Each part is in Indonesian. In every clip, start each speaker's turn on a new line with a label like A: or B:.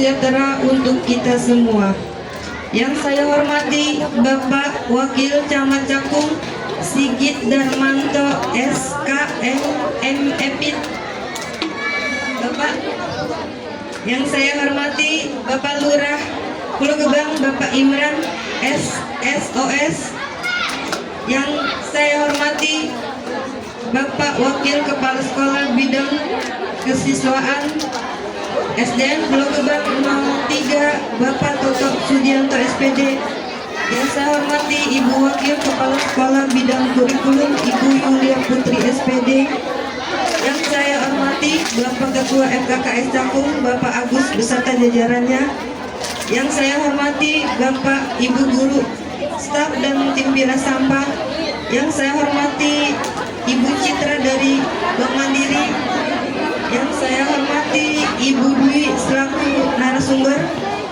A: sejahtera untuk kita semua. Yang saya hormati Bapak Wakil Camat Cakung Sigit Darmanto SKM MEPIT. Bapak. Yang saya hormati Bapak Lurah Pulau Gebang Bapak Imran SSOS. Yang saya hormati Bapak Wakil Kepala Sekolah Bidang Kesiswaan SDN Pulau Gebang 03 Bapak Toto Sudianto SPD. Yang saya hormati Ibu Wakil Kepala Sekolah Bidang Kurikulum Ibu Yulia Putri SPD. Yang saya hormati Bapak Ketua FKKS Cakung Bapak Agus beserta jajarannya. Yang saya hormati Bapak Ibu Guru, staf dan tim Bina Sampah. Yang saya hormati Ibu Citra dari Bank Mandiri. Yang saya hormati Ibu Dwi selaku narasumber,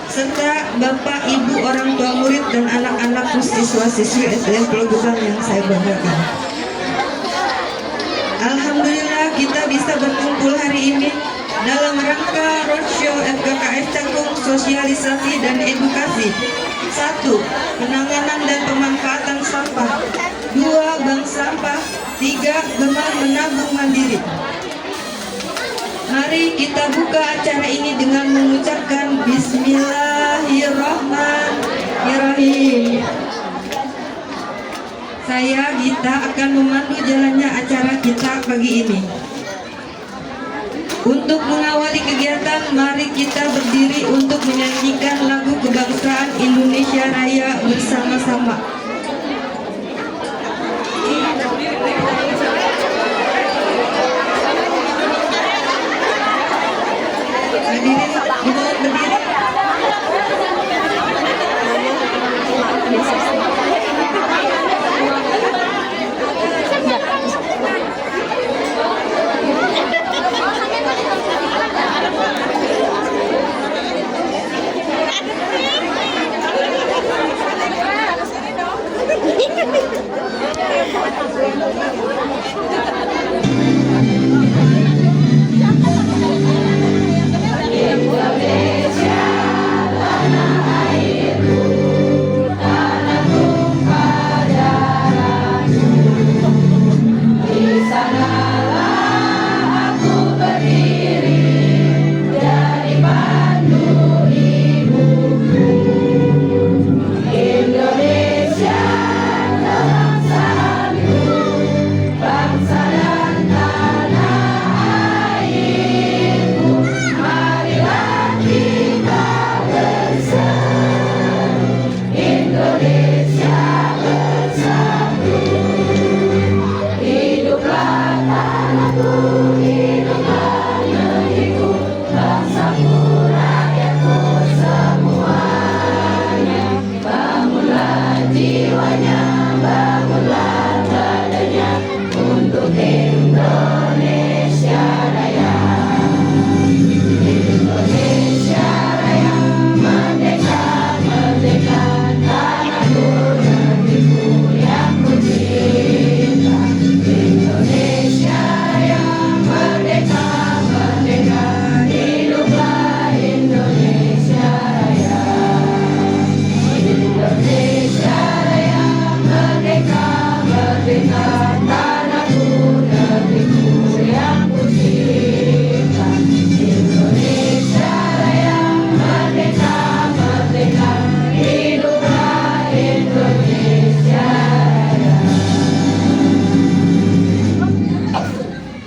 A: serta Bapak Ibu orang tua murid dan anak-anak siswa-siswi SDN Pulau Gebang yang saya banggakan. Alhamdulillah kita bisa berkumpul hari ini dalam rangka roadshow FKKS Cakung sosialisasi dan edukasi. 1. Penanganan dan pemanfaatan sampah. 2. Bank sampah. 3. Gemar menabung mandiri. Mari kita buka acara ini dengan mengucapkan Bismillahirrahmanirrahim. Saya Gita akan memandu jalannya acara kita pagi ini. Untuk mengawali kegiatan, mari kita berdiri untuk menyanyikan lagu kebangsaan Indonesia Raya bersama-sama. Hadirin, dimohon berdiri.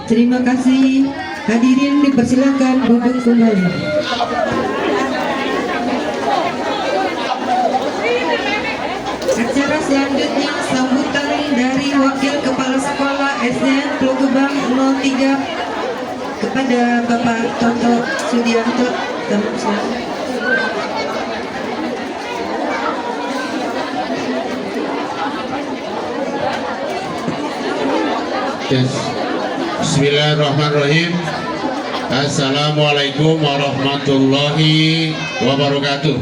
A: Terima kasih. Hadirin dipersilakan duduk kembali. Acara selanjutnya sambutan dari Wakil Kepala Sekolah SDN Pulau Gebang 03 kepada Bapak Toto Sudianto.
B: Yes. Bismillahirrahmanirrahim. Assalamualaikum warahmatullahi wabarakatuh.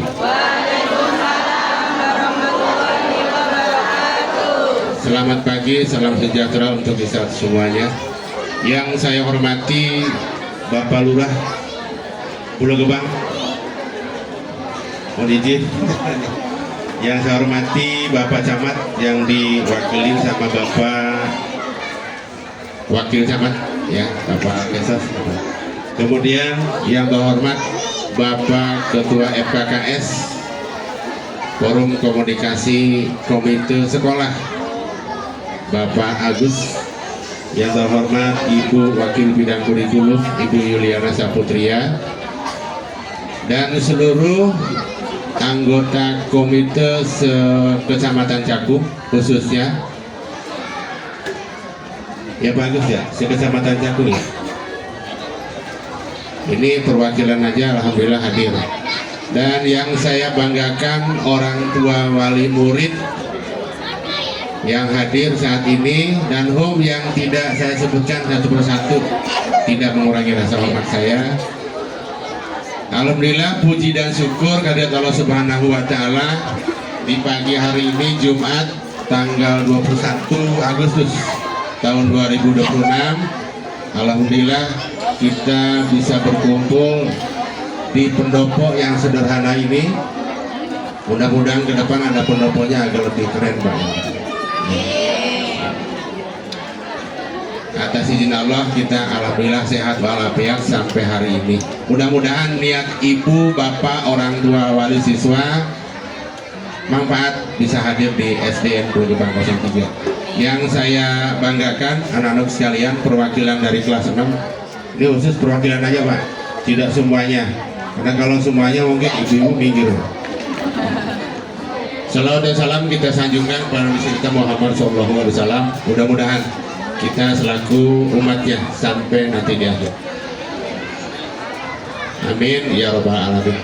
B: Selamat pagi, salam sejahtera untuk kita semuanya. Yang saya hormati Bapak Lurah Pulau Gebang mohon izin. Yang saya hormati Bapak Camat yang diwakili sama Bapak Wakil Camat ya, Bapak Kesas. Kemudian yang terhormat Bapak Ketua FKKS Forum Komunikasi Komite Sekolah Bapak Agus. Yang terhormat Ibu Wakil Bidang Kurikulum Ibu Yuliana Saputria, dan seluruh anggota Komite Kecamatan Cakung, khususnya ya bagus ya, Kecamatan Cakung ya. Ini perwakilan aja alhamdulillah hadir. Dan yang saya banggakan orang tua wali murid yang hadir saat ini, dan home yang tidak saya sebutkan satu persatu, tidak mengurangi rasa hormat saya. Alhamdulillah, puji dan syukur kehadirat Allah Subhanahu wa Ta'ala, di pagi hari ini Jumat tanggal 21 Agustus tahun 2026, alhamdulillah kita bisa berkumpul di pendopo yang sederhana ini. Mudah-mudahan ke depan ada pendoponya agak lebih keren, Pak. Atas izin Allah kita alhamdulillah sehat walafiat sampai hari ini. Mudah-mudahan niat ibu, bapak, orang tua, wali siswa manfaat bisa hadir di SDN Pulau Gebang 03. Yang saya banggakan anak-anak sekalian, perwakilan dari kelas 6. Ini khusus perwakilan aja Pak, tidak semuanya, karena kalau semuanya mungkin ibu-ibu minggir. Salawat dan salam kita sanjungkan kepada Nabi kita Muhammad SAW. Mudah-mudahan kita selaku umatnya sampai nanti di akhir. Amin ya robbal alamin.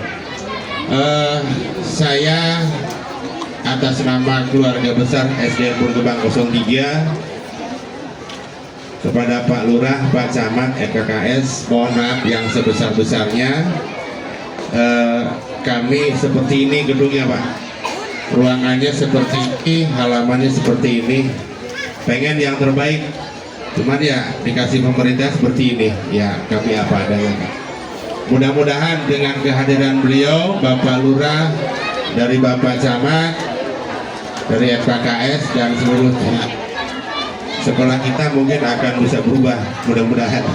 B: Saya atas nama keluarga besar SDN Pulau Gebang 03 kepada Pak Lurah, Pak Camat, FKKS, mohon maaf yang sebesar-besarnya. Kami seperti ini gedungnya Pak, ruangannya seperti ini, halamannya seperti ini, pengen yang terbaik, cuman ya dikasih pemerintah seperti ini, ya kami apa adanya. Mudah-mudahan dengan kehadiran beliau, Bapak Lurah, dari Bapak Camat, dari FKKS dan seluruh sekolah kita mungkin akan bisa berubah, mudah-mudahan.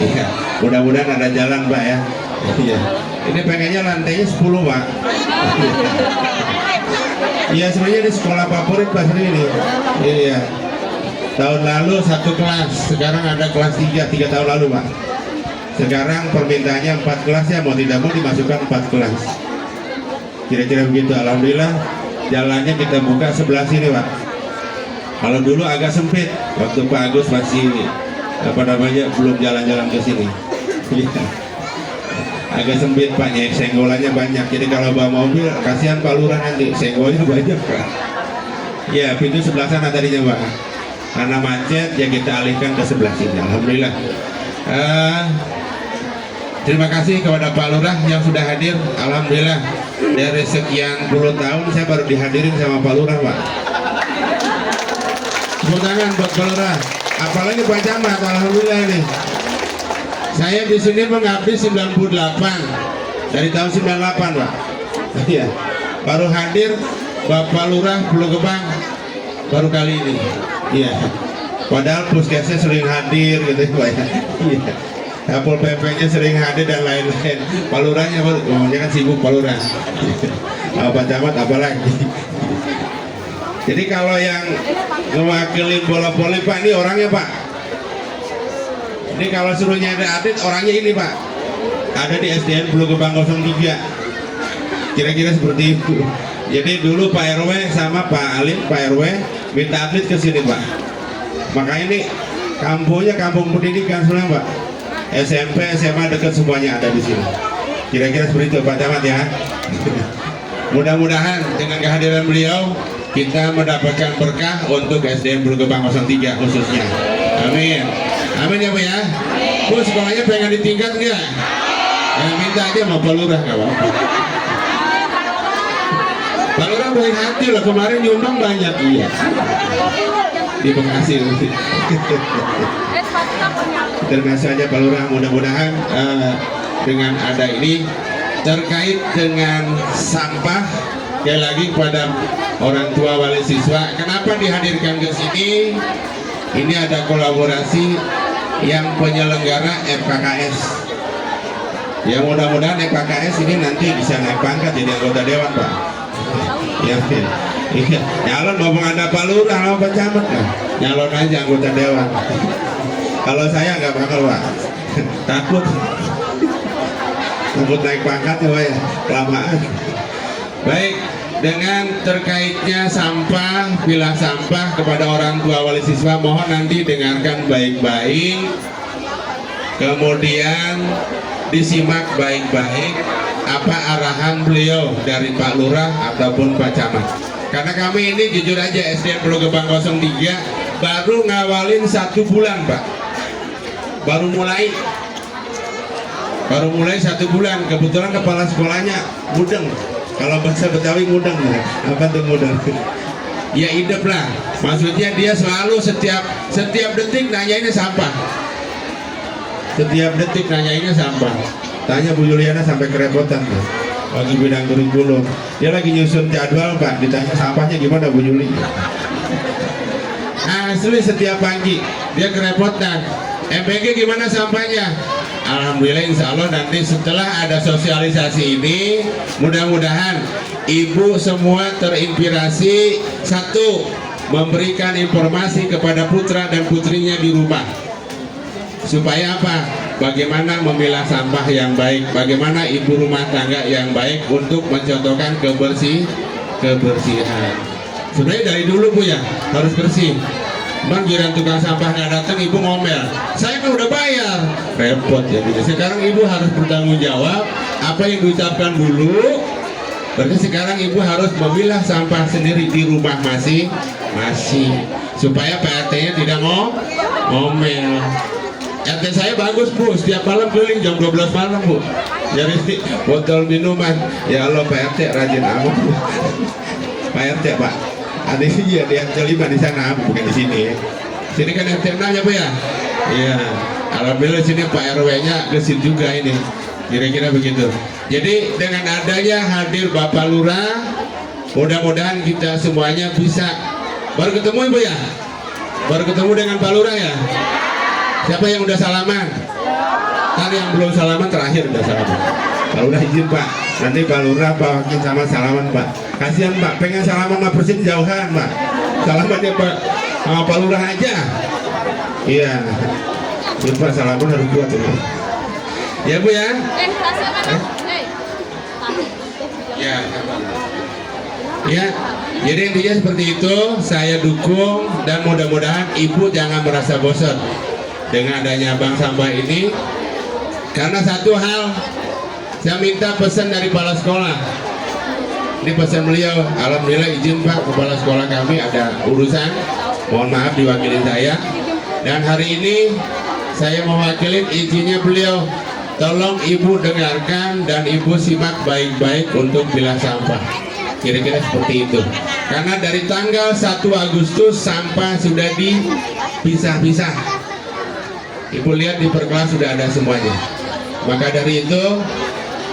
B: Ya, mudah-mudahan ada jalan Pak ya. Iya. Ini pengennya lantainya 10 Pak. Iya sebenarnya di sekolah favorit Pak ini. Iya. Tahun lalu 1 kelas, sekarang ada kelas 3 tahun lalu Pak. Sekarang permintaannya 4 kelas ya, mau tidak mau dimasukkan 4 kelas. Kira-kira begitu. Alhamdulillah jalannya kita buka sebelah sini Pak. Kalau dulu agak sempit, waktu Pak Agus masih belum jalan-jalan ke sini. Agak sempit Pak, senggolannya banyak. Jadi kalau bawa mobil, kasihan Pak Lurah nanti, senggolnya banyak Pak. Ya, pintu sebelah sana tadinya Pak. Karena macet, ya kita alihkan ke sebelah sini. Alhamdulillah. Terima kasih kepada Pak Lurah yang sudah hadir. Alhamdulillah, dari sekian puluh tahun saya baru dihadirin sama Pak Lurah Pak. Tepuk tangan buat Pak Lurah. Apalagi Pak Camat, alhamdulillah ini. Saya di sini mengabdi 98 dari tahun 98 Pak. Iya. Baru hadir Bapak Lurah Pulau Gebang baru kali ini. Iya. Padahal puskesnya sering hadir gitu Pak ya. Iya. Kapol PP-nya sering hadir dan lain-lain. Pak Lurahnya kan sibuk Pak Lurah. Pak Camat apalagi. Jadi kalau yang mewakili bola voli Pak, ini orangnya Pak. Ini kalau suruh nyari atlet orangnya ini Pak. Ada di SDN Pulau Gebang 03. Kira-kira seperti itu. Jadi dulu Pak RW sama Pak Alim, Pak RW minta atlet ke sini Pak. Makanya ini kampungnya kampung pendidikan sebenarnya Pak. SMP, SMA dekat semuanya ada di sini. Kira-kira seperti itu Pak Camat ya. Mudah-mudahan dengan kehadiran beliau kita mendapatkan berkah untuk SDN Pulau Gebang 03 khususnya. Amin. Amin ya Pak ya. Bu sekolahnya pengen ditingkat nggak? Ya minta aja sama Pak Lurah nggak apa-apa. Pak Lurah baik hati loh, kemarin nyumbang banyak. Iya. Di Bekasi. Terima kasih aja Pak Lurah. Mudah-mudahan dengan ada ini terkait dengan sampah. Sekali lagi kepada orang tua wali siswa, kenapa dihadirkan ke sini? Ini ada kolaborasi yang penyelenggara FKKS. Ya mudah-mudahan FKKS ini nanti bisa naik pangkat jadi anggota dewan, Pak. Ya, iya. Nyalon ngomong ada Pak Lurah sama Pak Camat kan? Nyalon aja anggota dewan. Kalau saya nggak bakal, Pak. Takut naik pangkat ya, kelamaan. Baik, dengan terkaitnya sampah, pilah sampah kepada orang tua wali siswa, mohon nanti dengarkan baik-baik, kemudian disimak baik-baik apa arahan beliau dari Pak Lurah ataupun Pak Camat. Karena kami ini jujur aja SDN Pulau Gebang 03 baru ngawalin 1 bulan, Pak. Baru mulai 1 bulan. Kebetulan kepala sekolahnya mudeng. Kalau bahasa Betawi mudeng, apa tuh mudeng? Ya hidup lah. Maksudnya dia selalu setiap detik nanyainnya sampah. Setiap detik nanyainnya sampah. Tanya Bu Juliana sampai kerepotan tuh. Lagi bidang kurikulum. Dia lagi nyusun jadwal, Pak. Ditanya sampahnya gimana Bu Juli? Asli setiap pagi dia kerepotan. MPG gimana sampahnya? Alhamdulillah, insya Allah nanti setelah ada sosialisasi ini, mudah-mudahan ibu semua terinspirasi, satu, memberikan informasi kepada putra dan putrinya di rumah, supaya apa? Bagaimana memilah sampah yang baik, bagaimana ibu rumah tangga yang baik untuk mencontohkan kebersihan. Sebenarnya dari dulu Bu ya harus bersih. Bang, giran tukang sampah nggak datang, ibu ngomel. Saya kan udah bayar, repot ya gitu. Sekarang ibu harus bertanggung jawab apa yang diucapkan dulu. Berarti sekarang ibu harus memilah sampah sendiri di rumah masing-masing, supaya PRT-nya tidak ngomel. RT saya bagus Bu, setiap malam keliling jam 12 malam Bu, jadi botol minuman. Ya Allah, Pak RT rajin amat Bu. Pak RT Pak, ada sih ya yang kelima di sana, bukan di sini. Sini kan RT 6 ya Bu ya. Iya, alhamdulillah sini Pak RW-nya gesit juga ini. Kira-kira begitu. Jadi dengan adanya hadir Bapak Lurah, mudah-mudahan kita semuanya bisa. Baru ketemu Ibu ya? Baru ketemu dengan Pak Lurah ya? Siapa yang udah salaman? Kan yang belum salaman terakhir udah salaman. Kalau udah izin Pak, nanti Pak Lurah, Pak Wakil sama salaman Pak. Kasihan Pak, pengen salaman sama Presiden jauhan Pak. Salamannya Pak sama Pak Lurah aja. Iya. Ini Pak salaman harus kuat ini. Ya Bu ya. Ya. Ya. Jadi intinya seperti itu. Saya dukung dan mudah-mudahan Ibu jangan merasa bosan dengan adanya bank sampah ini. Karena satu hal, saya minta pesan dari kepala sekolah. Ini pesan beliau. Alhamdulillah izin Pak, kepala sekolah kami ada urusan. Mohon maaf diwakilin saya. Dan hari ini saya mewakili izinnya beliau. Tolong Ibu dengarkan dan Ibu simak baik-baik untuk pilah sampah. Kira-kira seperti itu. Karena dari tanggal 1 Agustus sampah sudah dipisah-pisah. Ibu lihat di perkelas sudah ada semuanya. Maka dari itu,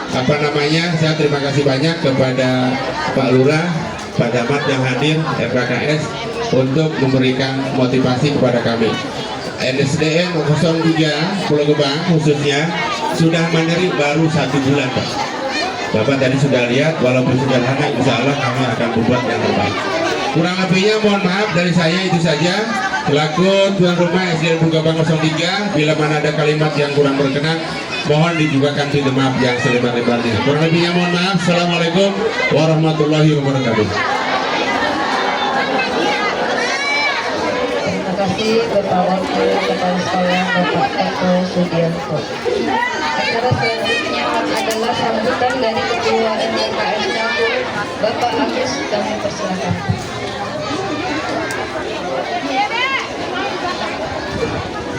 B: saya terima kasih banyak kepada Pak Lurah, Pak Camat yang hadir, FKKS, untuk memberikan motivasi kepada kami. SDN 03 Pulau Gebang khususnya sudah mandiri baru 1 bulan Pak. Bapak tadi sudah lihat, walaupun sederhana, insya Allah kami akan membuat yang terbaik. Kurang lebihnya mohon maaf dari saya itu saja. Selaku tuan rumah SDN Pulau Gebang 03, bila mana ada kalimat yang kurang berkenan, mohon dijugakan pintu maaf yang selebar-lebarnya. Kurang lebihnya mohon maaf. Assalamualaikum warahmatullahi wabarakatuh.
C: Terima kasih Bapak Wakil Kepala Sekolah Bapak Eko Sugianto. Acara selanjutnya adalah sambutan dari Ketua MKS Campur Bapak Agus, kami persilakan.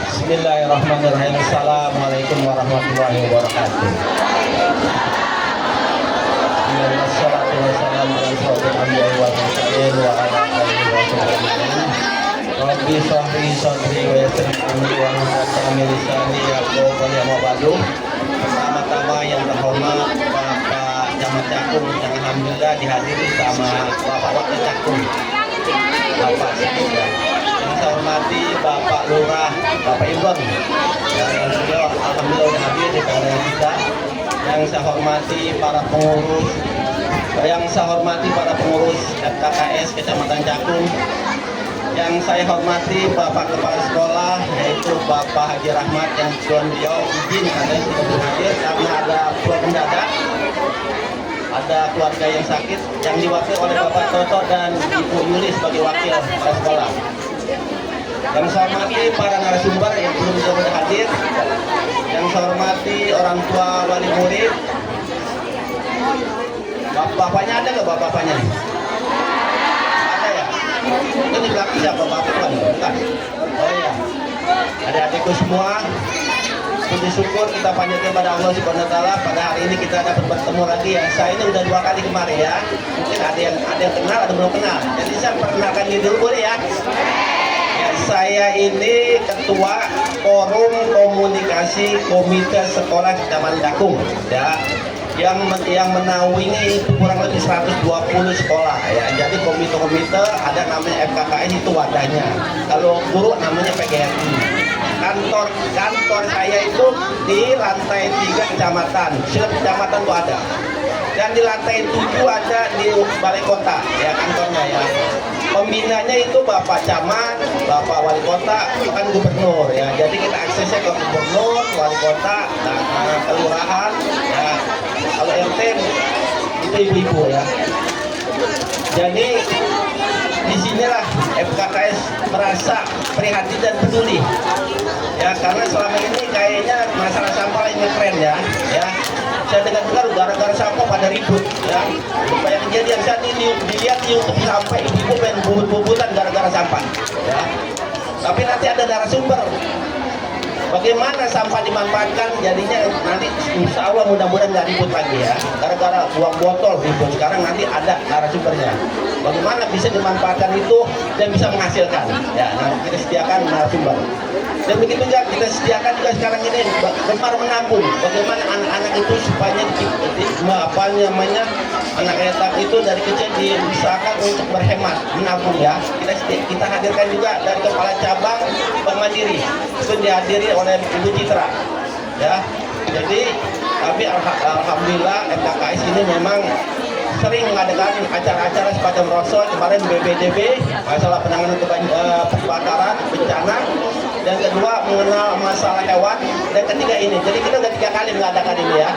D: Bismillahirrahmanirrahim. Assalamualaikum warahmatullahi wabarakatuh. Wassalatu wassalamu ala asyrofil anbiya'i wal mursalin wa ala alihi wa sahbihi. Rabbi shrah li sadri wa yassir li amri wa hlul 'uqdatam min lisani yafqahu qawli. Pertama-tama yang terhormat Pak Camat Cakung yang alhamdulillah dihadiri sama Bapak Wakil Cakung, Bapak Sigit ya. Yang saya hormati Bapak Lurah, Bapak Ibang, yang beliau alhamdulillah sudah hadir di pada kita. Yang saya hormati para pengurus, FKKS Kecamatan Cakung. Yang saya hormati Bapak Kepala Sekolah, yaitu Bapak Haji Rahmat, yang beliau izin katanya sudah berhadir karena ada keluarga mendadak, ada keluarga yang sakit, yang diwakili oleh Bapak Toto dan Ibu Yuli sebagai wakil kepala sekolah. Yang saya hormati para narasumber yang belum bisa hadir. Yang saya hormati orang tua wali murid. Bapaknya ada nggak bapaknya? Ada ya? Itu di belakang siapa bapak tuan? Bukan? Oh iya. Adik-adikku semua, puji syukur kita panjatkan pada Allah Subhanahu wa taala pada hari ini kita dapat bertemu lagi ya. Saya ini udah 2 kali kemarin ya. Mungkin ada yang kenal atau belum kenal. Jadi saya perkenalkan diri dulu boleh ya. Ya, saya ini ketua Forum Komunikasi Komite Sekolah Kecamatan Cakung ya. Yang menaungi itu kurang lebih 120 sekolah ya. Jadi komite-komite ada namanya FKKS itu wadahnya. Kalau guru namanya PGRI. Kantor saya itu di lantai 3 kecamatan. Setiap kecamatan itu ada. Dan di lantai 7 ada di balai kota ya kantornya ya. Pembinanya itu Bapak Camat, Bapak Wali Kota, bukan gubernur ya. Jadi kita aksesnya ke gubernur, wali kota, dan kelurahan ya. Kalau RT itu ibu-ibu ya. Jadi disinilah FKKS merasa prihatin dan peduli ya, karena selama ini kayaknya masalah sampah lagi ngetren ya. Saya dengar gara-gara sampah pada ribut ya. Supaya kejadian saat ini dilihat di YouTube sampai ibu main bubut-bubutan gara-gara sampah ya. Tapi nanti ada narasumber bagaimana sampah dimanfaatkan, jadinya nanti insya Allah mudah-mudahan nggak ribut lagi ya. Gara-gara buang botol ribut, sekarang nanti ada narasumbernya. Bagaimana bisa dimanfaatkan itu dan bisa menghasilkan ya. Nah, kita sediakan narasumber. Dan begitu juga kita sediakan juga sekarang ini gemar menabung. Bagaimana anak-anak itu supaya anak yatim itu dari kecil diusahakan untuk berhemat, menabung ya. Kita hadirkan juga dari kepala cabang Bank Mandiri itu dihadiri oleh Ibu Citra ya. Jadi tapi alhamdulillah FKKS ini memang sering mengadakan acara-acara semacam Rosol kemarin BBDB masalah penanganan kebakaran bencana, dan kedua mengenal masalah hewan, dan ketiga ini. Jadi kita udah 3 kali mengadakan ini ya.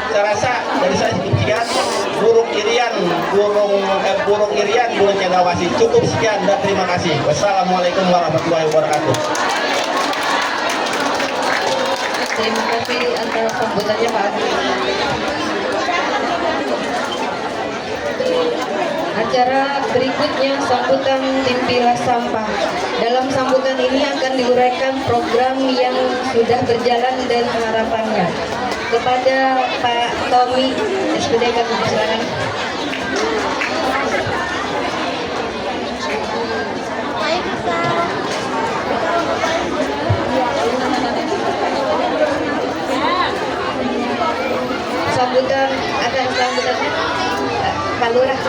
D: Saya rasa dari saya sekian burung irian, burung cendrawasih. Cukup sekian dan terima kasih. Wassalamualaikum warahmatullahi wabarakatuh.
C: Terima kasih atas sambutannya Pak Agus. Acara berikutnya sambutan tim pilah sampah. Dalam sambutan ini akan diuraikan program yang sudah berjalan dan harapannya. Kepada Pak Tommy SPD kami silakan. Sambutan akan sambutannya Pak Lurah,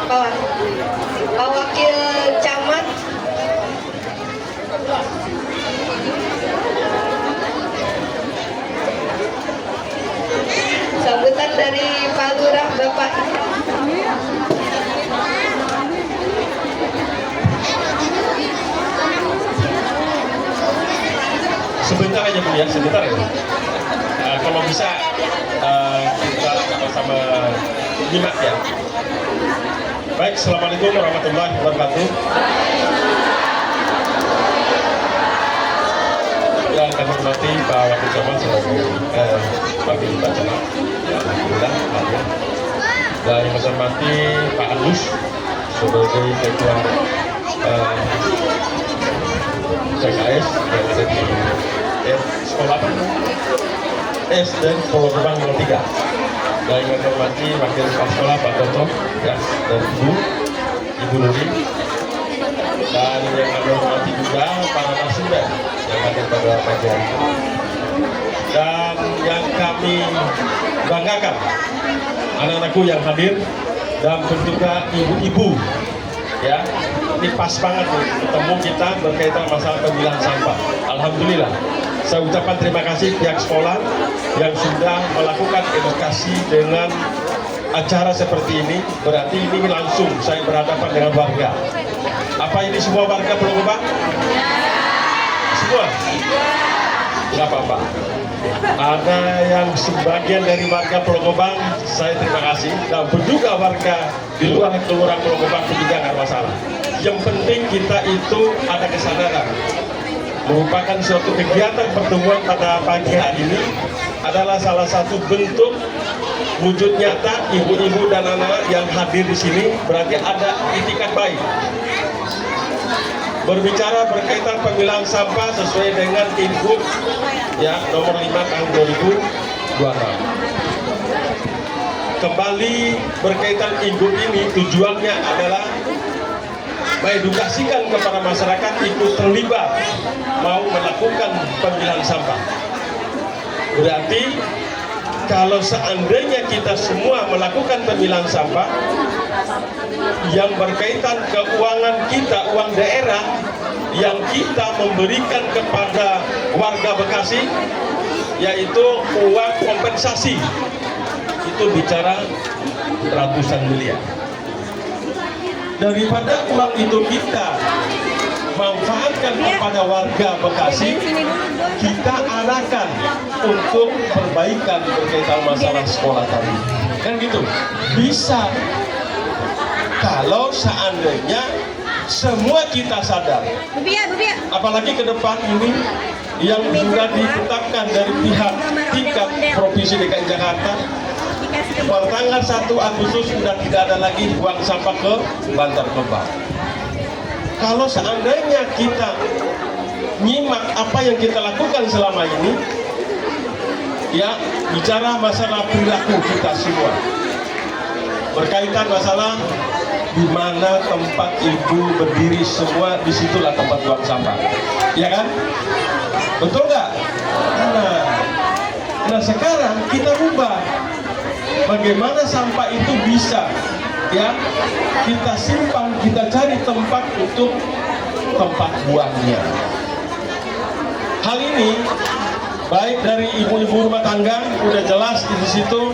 C: Pak Wakil Camat, sambutan dari Pak Lurah Bapak.
E: Sebentar aja Bu ya, sebentar ya. Kalau bisa kita sama-sama nyimak ya. Baik, assalamualaikum warahmatullahi wabarakatuh. Yang kami hormati Pak Wakil Camat sebagai Wakil Pak Camat, alhamdulillah hadir. Dan yang saya hormati Pak Agus sebagai Ketua PKS yang ada di sekolah apa? SD Pulau Gebang 03. Dan yang saya hormati Wakil Kepala Sekolah Pak Toto ya, dan Ibu Nuri. Dan yang kami hormati juga para narasumber yang hadir pada pagi hari ini. Dan yang kami banggakan anak-anakku yang hadir dan juga ibu-ibu. Ya, ini pas banget nih ketemu kita berkaitan masalah pemilahan sampah. Alhamdulillah, saya ucapkan terima kasih pihak sekolah yang sudah melakukan edukasi dengan acara seperti ini. Berarti ini langsung saya berhadapan dengan warga. Apa ini semua warga Pulau Gebang? Semua? Nggak apa-apa. Ada yang sebagian dari warga Pulau Gebang, saya terima kasih. Dan juga warga di luar kelurahan Pulau Gebang juga nggak masalah. Yang penting kita itu ada kesadaran. Merupakan suatu kegiatan pertemuan pada pagi hari ini adalah salah satu bentuk wujud nyata ibu-ibu dan anak-anak yang hadir di sini, berarti ada itikat baik. Berbicara berkaitan pemilahan sampah sesuai dengan Input ya nomor 5 tahun 2026. Kembali berkaitan Input ini tujuannya adalah mengedukasikan kepada masyarakat ikut terlibat mau melakukan pemilahan sampah. Berarti kalau seandainya kita semua melakukan pemilahan sampah yang berkaitan keuangan kita, uang daerah yang kita memberikan kepada warga Bekasi, yaitu uang kompensasi, itu bicara ratusan miliar. Daripada uang itu kita manfaatkan kepada warga Bekasi, kita arahkan untuk perbaikan berkaitan masalah sekolah tadi. Kan gitu, bisa kalau seandainya semua kita sadar. Apalagi ke depan ini yang sudah ditetapkan dari pihak tingkat Provinsi DKI Jakarta, pertanggal 1 Agustus sudah tidak ada lagi buang sampah ke Bantar Gebang. Kalau seandainya kita nyimak apa yang kita lakukan selama ini, ya bicara masalah perilaku kita semua, berkaitan masalah di mana tempat ibu berdiri semua, disitulah tempat buang sampah, ya kan? Betul nggak? Nah sekarang kita ubah bagaimana sampah itu bisa ya kita simpan, kita cari tempat untuk tempat buangnya. Hal ini baik dari ibu-ibu rumah tangga udah jelas di situ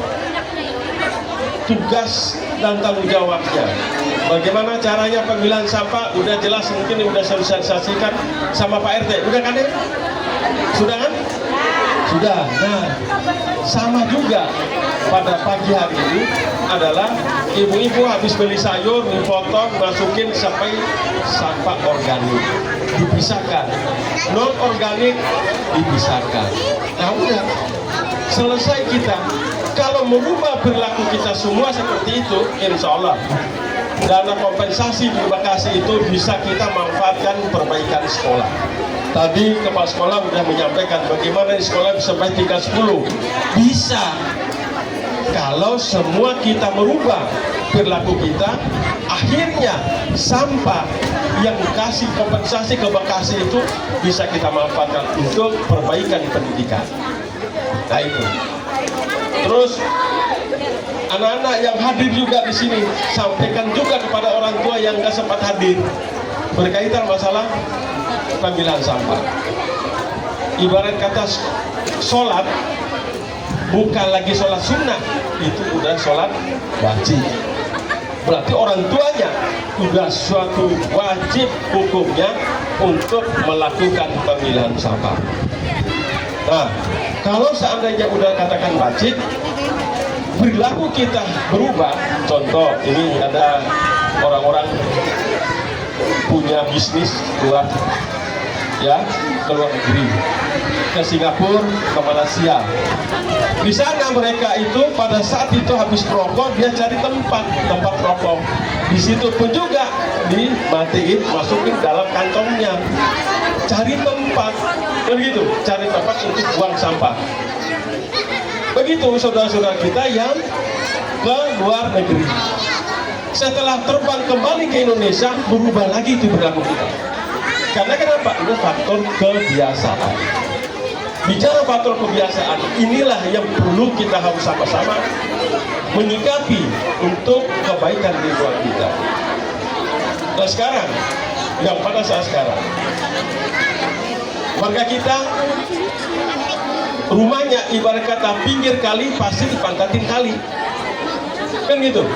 E: tugas dan tanggung jawabnya. Bagaimana caranya pemilahan sampah udah jelas, mungkin udah sosialisasikan sama Pak RT. Udah kan ya? Sudah kan? Sudah. Nah, sama juga pada pagi hari ini adalah ibu-ibu habis beli sayur, dipotong, masukin sampai sampah organik, dipisahkan. Non organik dipisahkan. Nah udah, selesai kita. Kalau merubah perilaku kita semua seperti itu, insya Allah dana kompensasi di Bekasi itu bisa kita manfaatkan perbaikan sekolah. Tadi kepala sekolah sudah menyampaikan bagaimana di sekolah bisa baik 310. Bisa kalau semua kita merubah perilaku kita, akhirnya sampah yang dikasih kompensasi ke Bekasi itu bisa kita manfaatkan untuk perbaikan pendidikan. Nah itu. Terus anak-anak yang hadir juga di sini, sampaikan juga kepada orang tua yang nggak sempat hadir berkaitan masalah pemilahan sampah. Ibarat kata sholat bukan lagi sholat sunnah, itu udah sholat wajib. Berarti orang tuanya sudah suatu wajib hukumnya untuk melakukan pemilahan sampah. Nah, kalau seandainya udah katakan wajib, perilaku kita berubah. Contoh, ini ada orang-orang punya bisnis keluar, ya, ke luar negeri, ke Singapura, ke Malaysia. Di sana mereka itu pada saat itu habis rokok, dia cari tempat rokok. Di situ pun juga dimatiin, masukin dalam kantongnya, cari tempat, begitu, cari tempat untuk buang sampah. Begitu saudara-saudara kita yang ke luar negeri. Setelah terbang kembali ke Indonesia, berubah lagi itu perilaku kita. Karena kenapa? Itu faktor kebiasaan. bicara faktor kebiasaan, inilah yang perlu kita harus sama-sama menyikapi untuk kebaikan lingkungan kita. Nah sekarang, yang pada saat sekarang, warga kita rumahnya ibarat kata pinggir kali pasti dipantatin kali, kan gitu.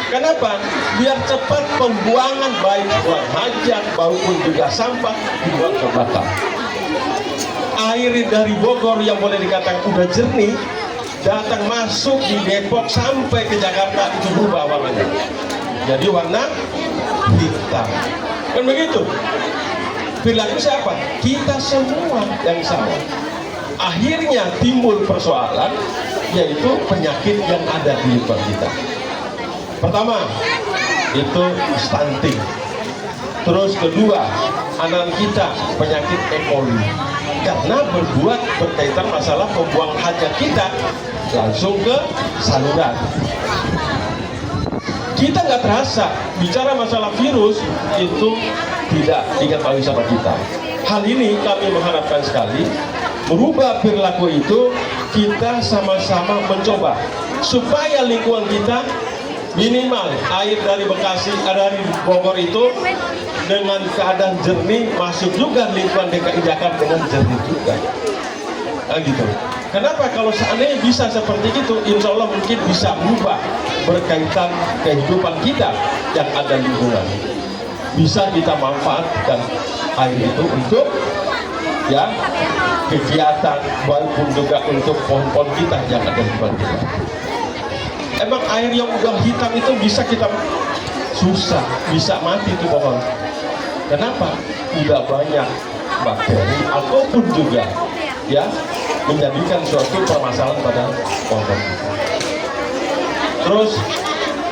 E: Kenapa? Biar cepat pembuangan baik buang hajat maupun juga sampah dibuang ke belakang. Air dari Bogor yang boleh dikatakan udah jernih datang masuk di Depok sampai ke Jakarta itu berubah warnanya. Jadi warna hitam. Kan begitu? Perilaku siapa? Kita semua yang sama. Akhirnya timbul persoalan, yaitu penyakit yang ada di lingkungan kita. Pertama, itu stunting. Terus kedua, anak kita penyakit E. coli. Karena berkaitan masalah pembuang hajat kita langsung ke saluran. Kita nggak terasa bicara masalah virus itu tidak diketahui sama kita. Hal ini kami mengharapkan sekali merubah perilaku itu, kita sama-sama mencoba supaya lingkungan kita minimal air dari Bekasi, dari Bogor itu dengan keadaan jernih masuk juga lingkungan DKI Jakarta dengan jernih juga. Nah, gitu. Kenapa? Kalau seandainya bisa seperti itu, insya Allah mungkin bisa berubah berkaitan kehidupan kita yang ada lingkungan. Bisa kita manfaatkan air itu untuk ya kegiatan maupun juga untuk pohon-pohon kita yang ada di depan kita. Emang air yang udah hitam itu bisa kita susah, bisa mati itu pohon. Kenapa? Udah banyak bakteri ataupun juga ya menjadikan suatu permasalahan pada pohon. Terus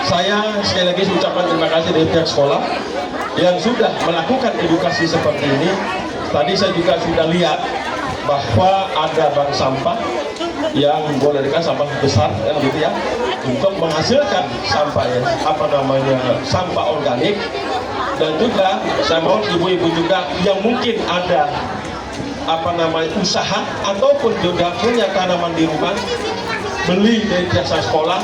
E: saya sekali lagi ucapkan terima kasih dari pihak sekolah yang sudah melakukan edukasi seperti ini. Tadi saya juga sudah lihat bahwa ada bank sampah yang boleh dikatakan sampah besar kan gitu ya, untuk menghasilkan sampah ya, sampah organik. Dan juga saya mohon ibu-ibu juga yang mungkin ada usaha ataupun juga punya tanaman di rumah, beli dari jasa sekolah,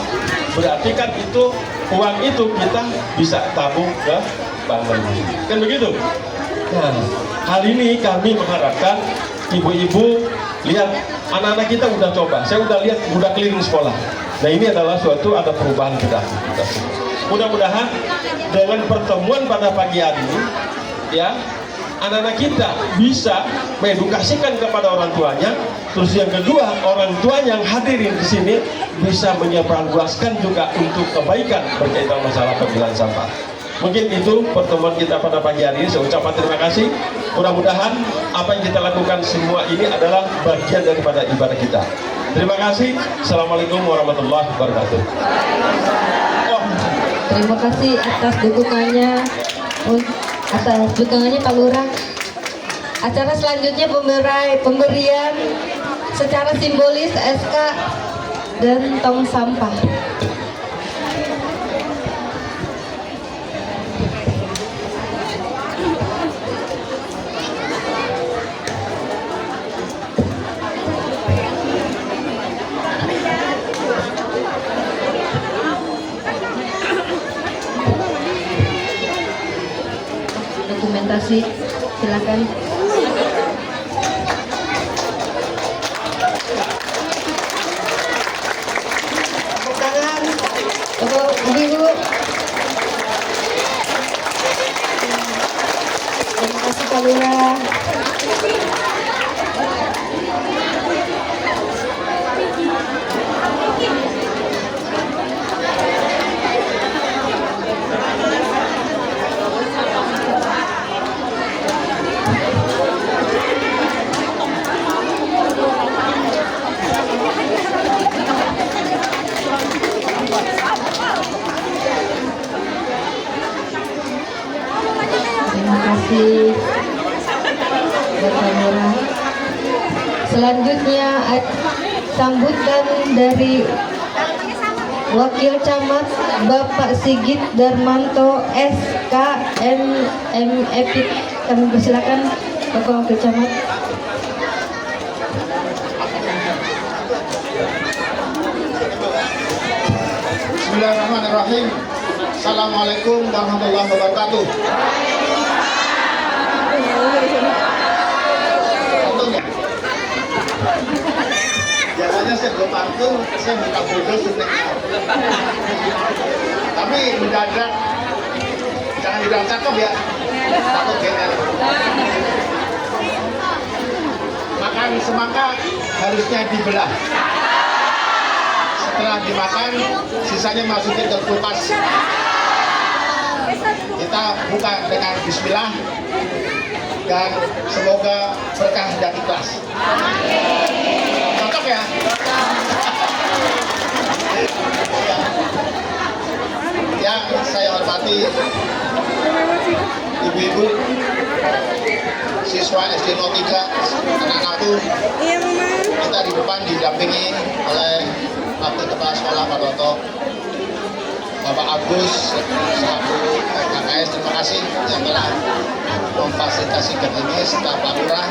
E: berarti kan itu uang itu kita bisa tabung ke bank kan begitu. Nah, hal ini kami mengharapkan ibu-ibu lihat anak-anak kita udah coba, saya udah lihat udah keliling sekolah. Nah ini adalah suatu ada perubahan kita. Mudah-mudahan dengan pertemuan pada pagi hari ini, ya anak-anak kita bisa mengedukasikan kepada orang tuanya. Terus yang kedua, orang tua yang hadirin di sini bisa menyebarluaskan juga untuk kebaikan berkaitan masalah pemilahan sampah. Mungkin itu pertemuan kita pada pagi hari ini. Saya ucapkan terima kasih. Mudah-mudahan apa yang kita lakukan semua ini adalah bagian daripada ibadah kita. Terima kasih. Assalamualaikum warahmatullahi wabarakatuh.
C: Terima kasih atas dukungannya, Pak Lurah. Acara selanjutnya pemberian secara simbolis SK dan tong sampah. Dokumentasi, silakan. Tepuk tangan, ibu. Terima kasih Pak Lurah. Bapak Lurah. Selanjutnya sambutan dari Wakil Camat Bapak Sigit Darmanto SK MMEPIT. Kami persilakan Bapak Wakil Camat.
F: Bismillahirrahmanirrahim. Assalamualaikum warahmatullahi wabarakatuh. Contohnya, biasanya saya belum pantun, saya buka bodoh suntiknya. Tapi mendadak, jangan bilang cakep ya, takut GR. Makan semangka harusnya dibelah. Setelah dimakan, sisanya masukin ke kulkas. Kita buka dengan bismillah dan semoga berkah dan ikhlas. Cocok ya? Yang saya hormati ibu-ibu, siswa SD 03, anak-anakku, kita di depan didampingi oleh Wakil Kepala Sekolah Pak Toto, Bapak Agus, selaku KKS, terima kasih yang telah memfasilitasikan ini, serta Pak Lurah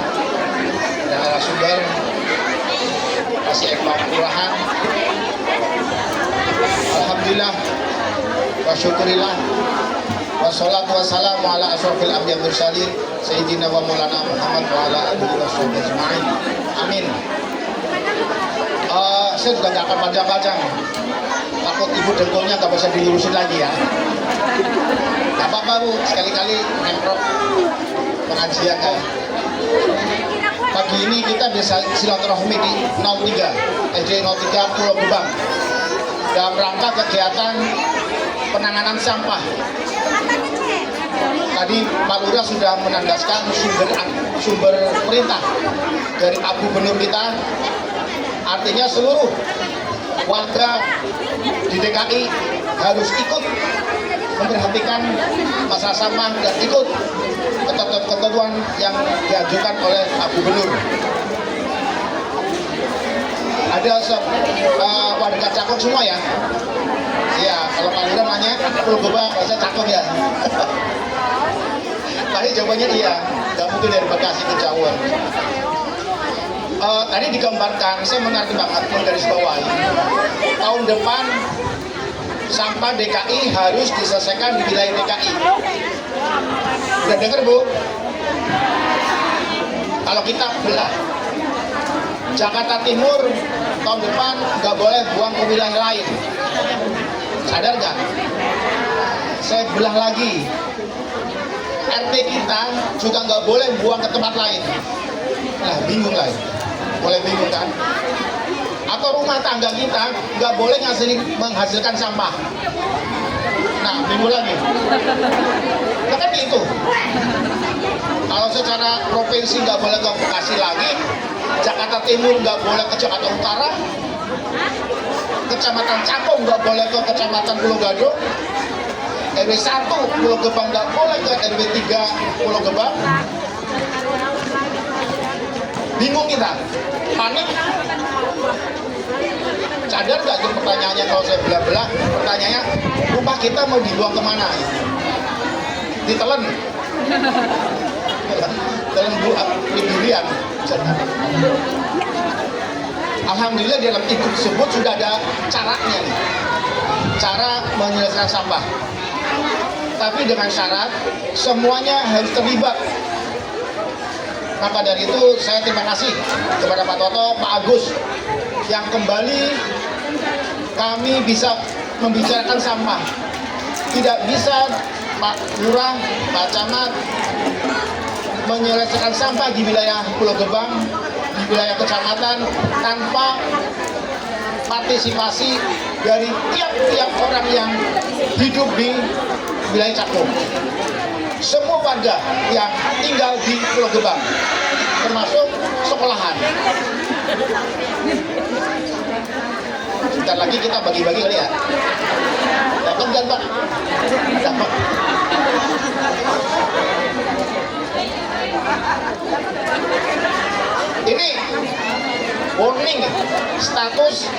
F: dan narasumber, kasih Ekbal Kelurahan. Alhamdulillah, wa syukurillah, wassalatu wassalamu ala asrofil anbiya wal mursalin sayyidina wa maulana Muhammad wa ala alihi wa sahbihi ajma'in. Amin. Saya juga nggak akan panjang-panjang, takut ibu dengkulnya nggak bisa dilurusin lagi ya. Nggak apa-apa Bu, sekali-kali nemprok pengajian kan. Pagi ini kita bisa silaturahmi di 03, SD 03 Pulau Gebang, dalam rangka kegiatan penanganan sampah. Tadi Pak Lurah sudah menandaskan sumber perintah dari Pak Gubernur kita. Artinya seluruh warga di DKI harus ikut memperhatikan masalah sampah dan ikut ketentuan yang diajukan oleh Pak Gubernur. Ada warga Cakung semua ya? Iya, kalau Pak Lurah nanya, Pulau Gebang, bahasa Cakung ya? Tadi jawabannya iya, nggak mungkin dari Bekasi ke Jawa. Tadi digambarkan, saya menarik banget menggarisbawahi, tahun depan sampah DKI harus diselesaikan di wilayah DKI. Udah dengar Bu? Kalau kita belah, Jakarta Timur tahun depan nggak boleh buang ke wilayah lain. Sadar nggak? Saya belah lagi, RT kita juga nggak boleh buang ke tempat lain. Nah, bingung lah. Boleh bingung kan? Atau rumah tangga kita nggak boleh menghasilkan sampah. Nah, bingung lagi. Kan itu. Kalau secara provinsi nggak boleh ke Bekasi lagi, Jakarta Timur nggak boleh ke Jakarta Utara, Kecamatan Cakung nggak boleh ke Kecamatan Pulau Gadung, RW 1 Pulau Gebang nggak boleh ke RW 3 Pulau Gebang. Bingung kita, panik. Sadar nggak itu pertanyaannya kalau saya belah-belah? Pertanyaannya, rumah kita mau dibuang kemana? Ditelen. Telen buat durian. Alhamdulillah dalam itu tersebut sudah ada caranya nih. Cara menyelesaikan sampah. Tapi dengan syarat semuanya harus terlibat. Maka dari itu saya terima kasih kepada Pak Toto, Pak Agus yang kembali kami bisa membicarakan sampah. Tidak bisa Pak Lurah, Pak Camat menyelesaikan sampah di wilayah Pulau Gebang, di wilayah kecamatan tanpa partisipasi dari tiap-tiap orang yang hidup di wilayah Cakung. Semua warga yang tinggal di Pulau Gebang, termasuk sekolahan. Sebentar lagi kita bagi-bagi kali ya. Dapat kan Pak? Dapat. Ini warning, status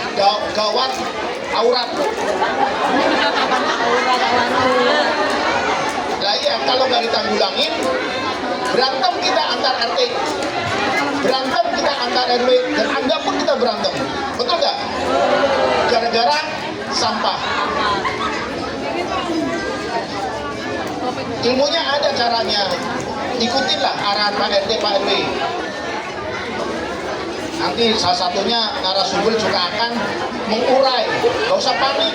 F: gawat aurat. Nah iya, kalau nggak ditanggulangin, berantem kita antar RT, berantem kita antar RW, dan anggap pun kita berantem. Betul nggak? Gara-gara sampah. Ilmunya ada caranya, ikutinlah arahan Pak RT, Pak RW. Nanti salah satunya narasumber juga akan mengurai, nggak usah panik.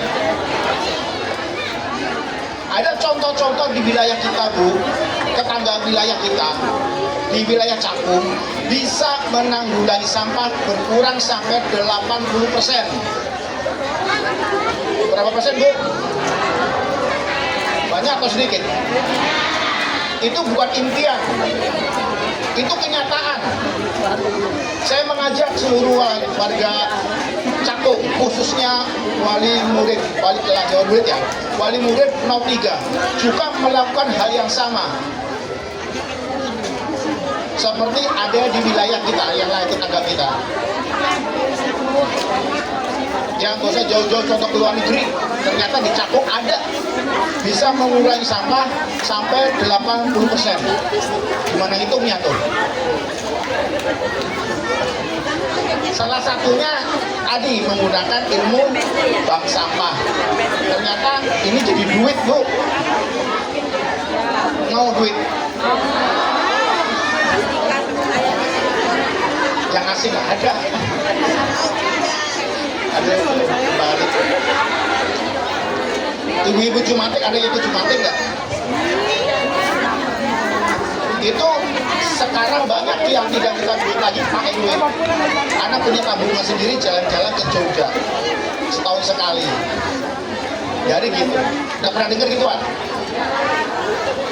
F: Ada contoh-contoh di wilayah kita, Bu, tetangga wilayah kita, di wilayah Cakung, bisa menanggulangi sampah berkurang sampai 80%. Berapa persen, Bu? Banyak atau sedikit? Itu bukan impian, itu kenyataan. Saya mengajak seluruh warga Cakung, khususnya wali murid, wali murid ya, wali murid 03 juga melakukan hal yang sama seperti ada di wilayah kita yang lain, tetangga kita. Yang gak usah jauh-jauh contoh ke luar negeri, ternyata di Cakung ada bisa mengurangi sampah sampai 80%. Gimana hitungnya tuh? Salah satunya tadi menggunakan ilmu bank sampah. Ternyata ini jadi duit, Bu. Mau duit? Yang ngasih nggak ada. Ada balik. Ibu-ibu Jumantik, ada itu Jumantik nggak? Itu sekarang banyak yang tidak kita duit lagi pakai duit. Anak punya tabungan sendiri, jalan-jalan ke Jogja setahun sekali. Jadi gitu. Nggak pernah dengar gituan?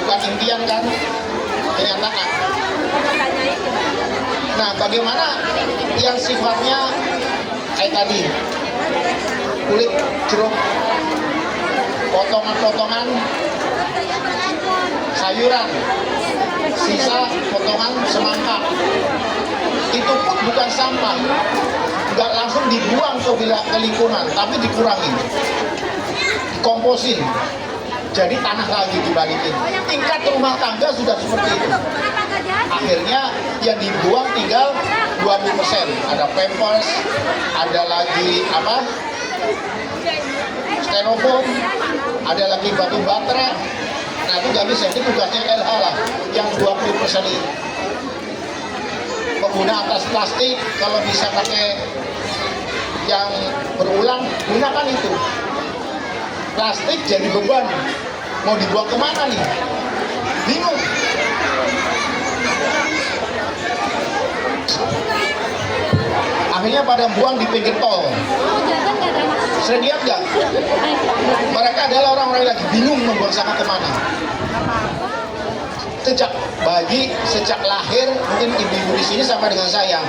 F: Bukan impian kan? Kenyataan. Nah, bagaimana yang sifatnya kayak tadi, kulit jeruk, potongan-potongan sayuran, sisa potongan semangka, itu pun bukan sampah, nggak langsung dibuang ke lingkungan, tapi dikurangi, komposin, jadi tanah lagi dibalikin. Tingkat rumah tangga sudah seperti itu. Akhirnya yang dibuang tinggal 20%. Ada pampers, ada lagi apa? Styrofoam, ada lagi batu baterai. Nah itu nggak bisa, itu tugasnya LH lah, yang 20% ini. Pengguna atas plastik, kalau bisa pakai yang berulang, gunakan itu. Plastik jadi beban, mau dibuang kemana nih? Bingung. Akhirnya pada buang di pinggir tol. Sering lihat nggak? Mereka adalah orang-orang yang lagi bingung membuang sampah kemana. Sejak bayi, sejak lahir, mungkin ibu-ibu di sini sampai dengan saya,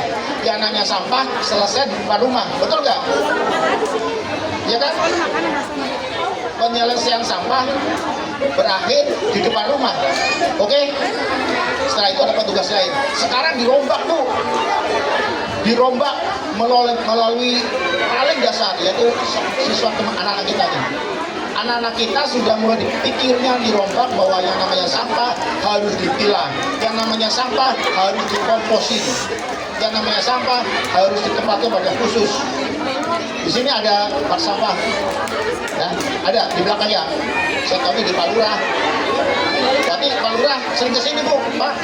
F: yang nanya sampah selesai di depan rumah, betul nggak? Ya kan? Penyelesaian sampah berakhir di depan rumah. Oke? Setelah itu ada petugas lain. Sekarang dirombak, Bu. Dirombak melalui paling dasar, yaitu siswa anak-anak kita ini. Anak-anak kita sudah mulai dipikirnya dirombak bahwa yang namanya sampah harus dipilah, yang namanya sampah harus dikomposin, yang namanya sampah harus ditempatkan pada khusus. Di sini ada bak sampah, ya, ada di belakangnya. Saya tahu di Pak Lurah. Berarti Pak Lurah sering kesini, Bu, Pak.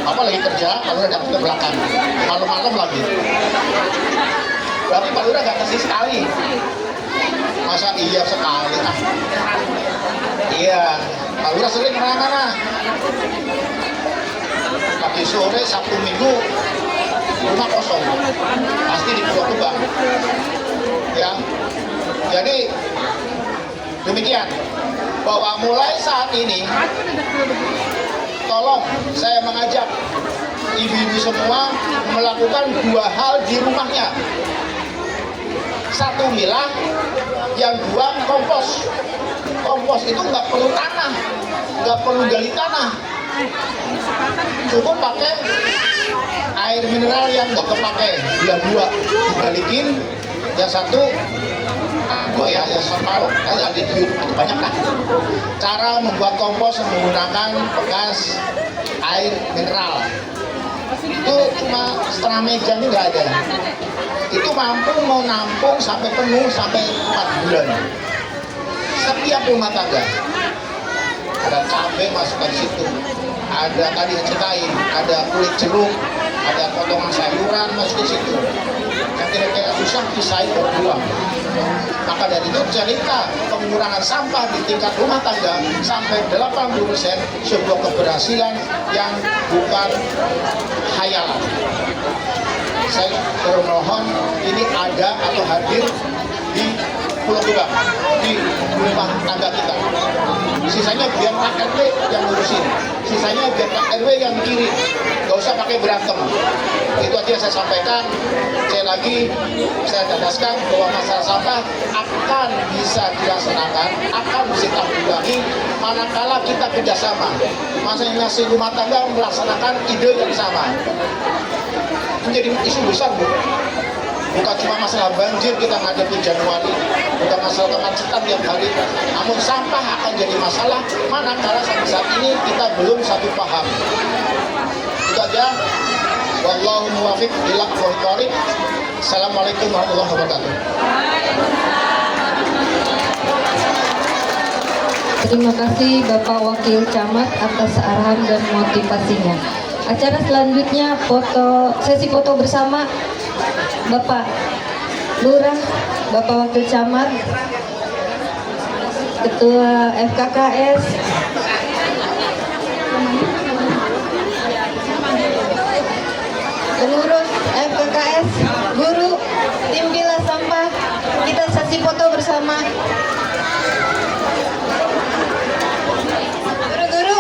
F: Apa lagi kerja, Pak Lurah datang ke belakang. Malam-malam lagi. Berarti Pak Lurah nggak kasih sekali. Masa iya sekali? Ah. Iya, Pak Lurah sering kemana-mana. Pagi sore, Sabtu Minggu, rumah kosong. Pasti di Pulau Kubang. Ya, jadi demikian bahwa mulai saat ini tolong saya mengajak ibu-ibu semua melakukan dua hal di rumahnya. Satu milah, yang dua kompos. Kompos itu nggak perlu tanah, nggak perlu gali tanah, cukup pakai air mineral yang nggak kepake, bulan 2 dibalikin, yang satu ya separuh, ada banyak lah. Cara membuat kompos menggunakan bekas air mineral itu cuma setengah meja, ini nggak ada. itu mampu mau nampung sampai penuh sampai 4 bulan. Setiap rumah tangga ada cabai masukkan di situ, ada tadi ceritain, ada kulit jeruk, ada potongan sayuran masuk di situ. Yang kira-kira susah pisahin berbuang. Maka dari itu cerita pengurangan sampah di tingkat rumah tangga sampai 80% sebuah keberhasilan yang bukan khayalan. Saya bermohon ini ada atau hadir di Pulau Gebang, di rumah tangga kita. Sisanya biar Pak RW yang ngurusin, sisanya biar Pak RW yang kirim, gak usah pakai berantem. Itu aja yang saya sampaikan. Sekali lagi saya tegaskan bahwa masalah sampah akan bisa dilaksanakan, akan bisa ditanggulangi manakala kita kerjasama. Masing-masing rumah tangga melaksanakan ide yang sama. Menjadi isu besar, Bu. Bukan cuma masalah banjir kita ngadepi Januari, bukan masalah kemacetan tiap hari, namun sampah akan jadi masalah manakala sampai saat ini kita belum satu paham. Itu aja. Wallahu muwaffiq ila aqwamit thoriq. Assalamualaikum warahmatullahi wabarakatuh.
C: Terima kasih Bapak Wakil Camat atas arahan dan motivasinya. Acara selanjutnya sesi foto bersama Bapak Lurah, Bapak Wakil Camat, Ketua FKKS, pengurus FKKS, guru, tim pilah sampah. Kita sesi foto bersama. Guru-guru.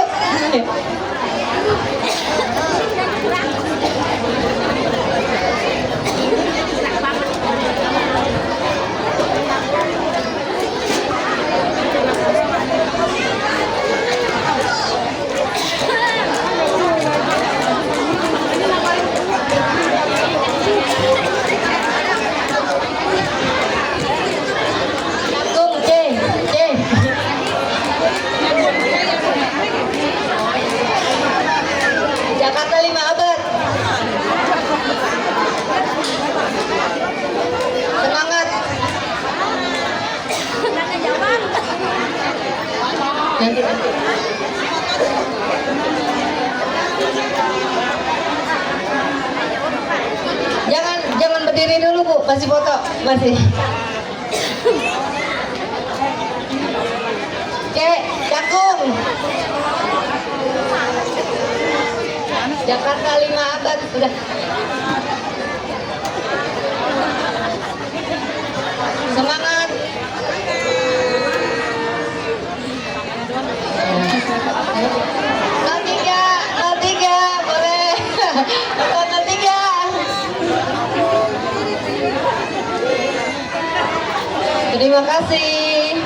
C: Jakarta 5 abad. Semangat. Nanti. Jangan berdiri dulu, Bu. Masih foto, masih. Oke, Cakung. Jakarta 5 abad udah. Semangat. Tiga, boleh. Nol tiga. Terima kasih.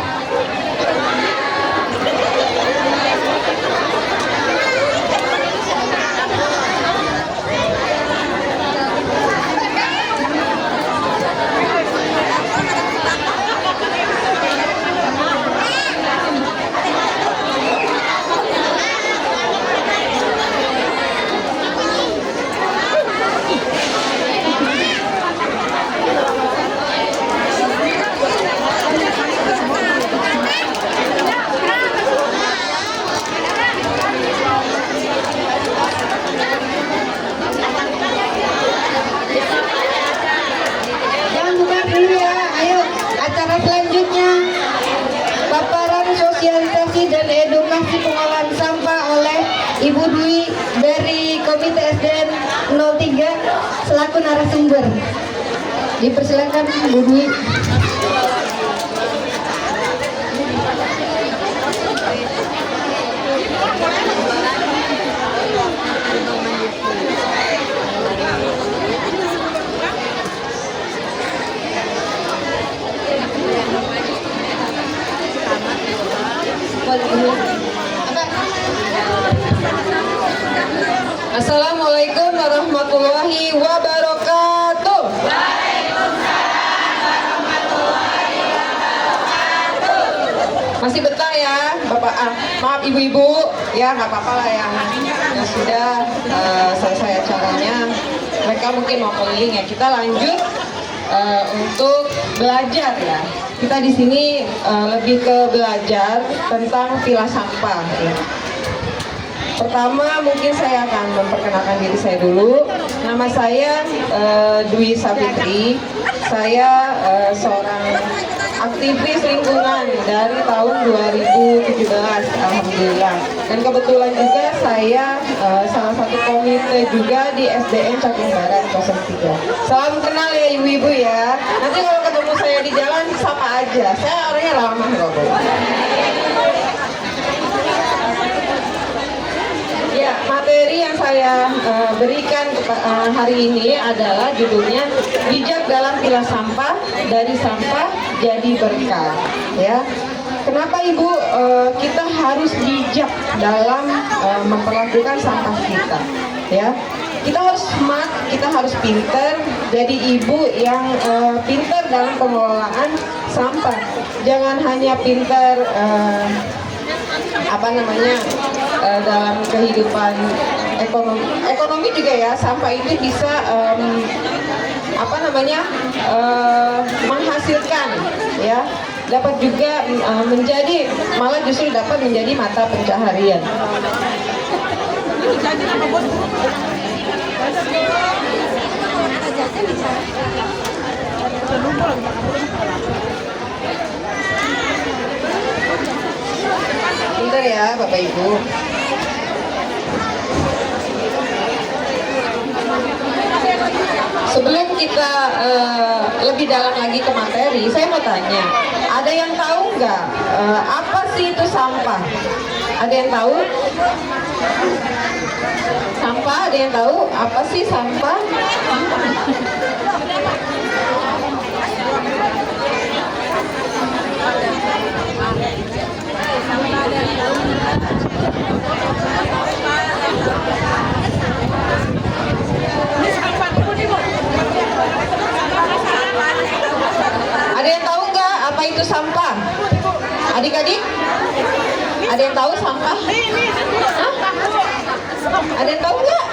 C: Selanjutnya, paparan sosialisasi dan edukasi pengolahan sampah oleh Ibu Dwi dari Komite SDN 03 selaku narasumber. Dipersilakan Bu Dwi. Assalamualaikum warahmatullahi wabarakatuh. Masih betah ya, Bapak. Maaf ibu-ibu, ya nggak apa-apa lah ya. Ya sudah selesai acaranya. Mereka mungkin mau keliling ya. Kita lanjut
G: untuk belajar ya. Kita di sini lebih ke belajar tentang pilah sampah. Ya. Pertama mungkin saya akan memperkenalkan diri saya dulu. Nama saya Dwi Savitri. Saya seorang aktivis lingkungan dari tahun 2017, alhamdulillah. Dan kebetulan juga saya salah satu komite juga di SDN Cakung Barat 03. Salam kenal ya ibu-ibu ya. Nanti kalau ketemu saya di jalan sapa aja. Saya orangnya ramah kok, Bu. Ya, materi yang saya berikan hari ini adalah judulnya bijak dalam pilah sampah, dari sampah jadi berkah. Ya, kenapa Ibu kita harus bijak dalam memperlakukan sampah kita? Ya, kita harus smart, kita harus pinter. Jadi ibu yang pinter dalam pengelolaan sampah. Jangan hanya pinter dalam kehidupan ekonomi juga ya. Sampah itu bisa menghasilkan ya, dapat juga menjadi, malah justru dapat menjadi mata pencaharian. Bentar ya Bapak Ibu. Sebelum kita lebih dalam lagi ke materi, saya mau tanya, ada yang tahu nggak apa sih itu sampah? Ada yang tahu? Sampah, ada yang tahu apa sih sampah? Ada yang tahu nggak apa itu sampah? Adik-adik? Ada yang tahu sampah? Hah? Ada yang tahu nggak?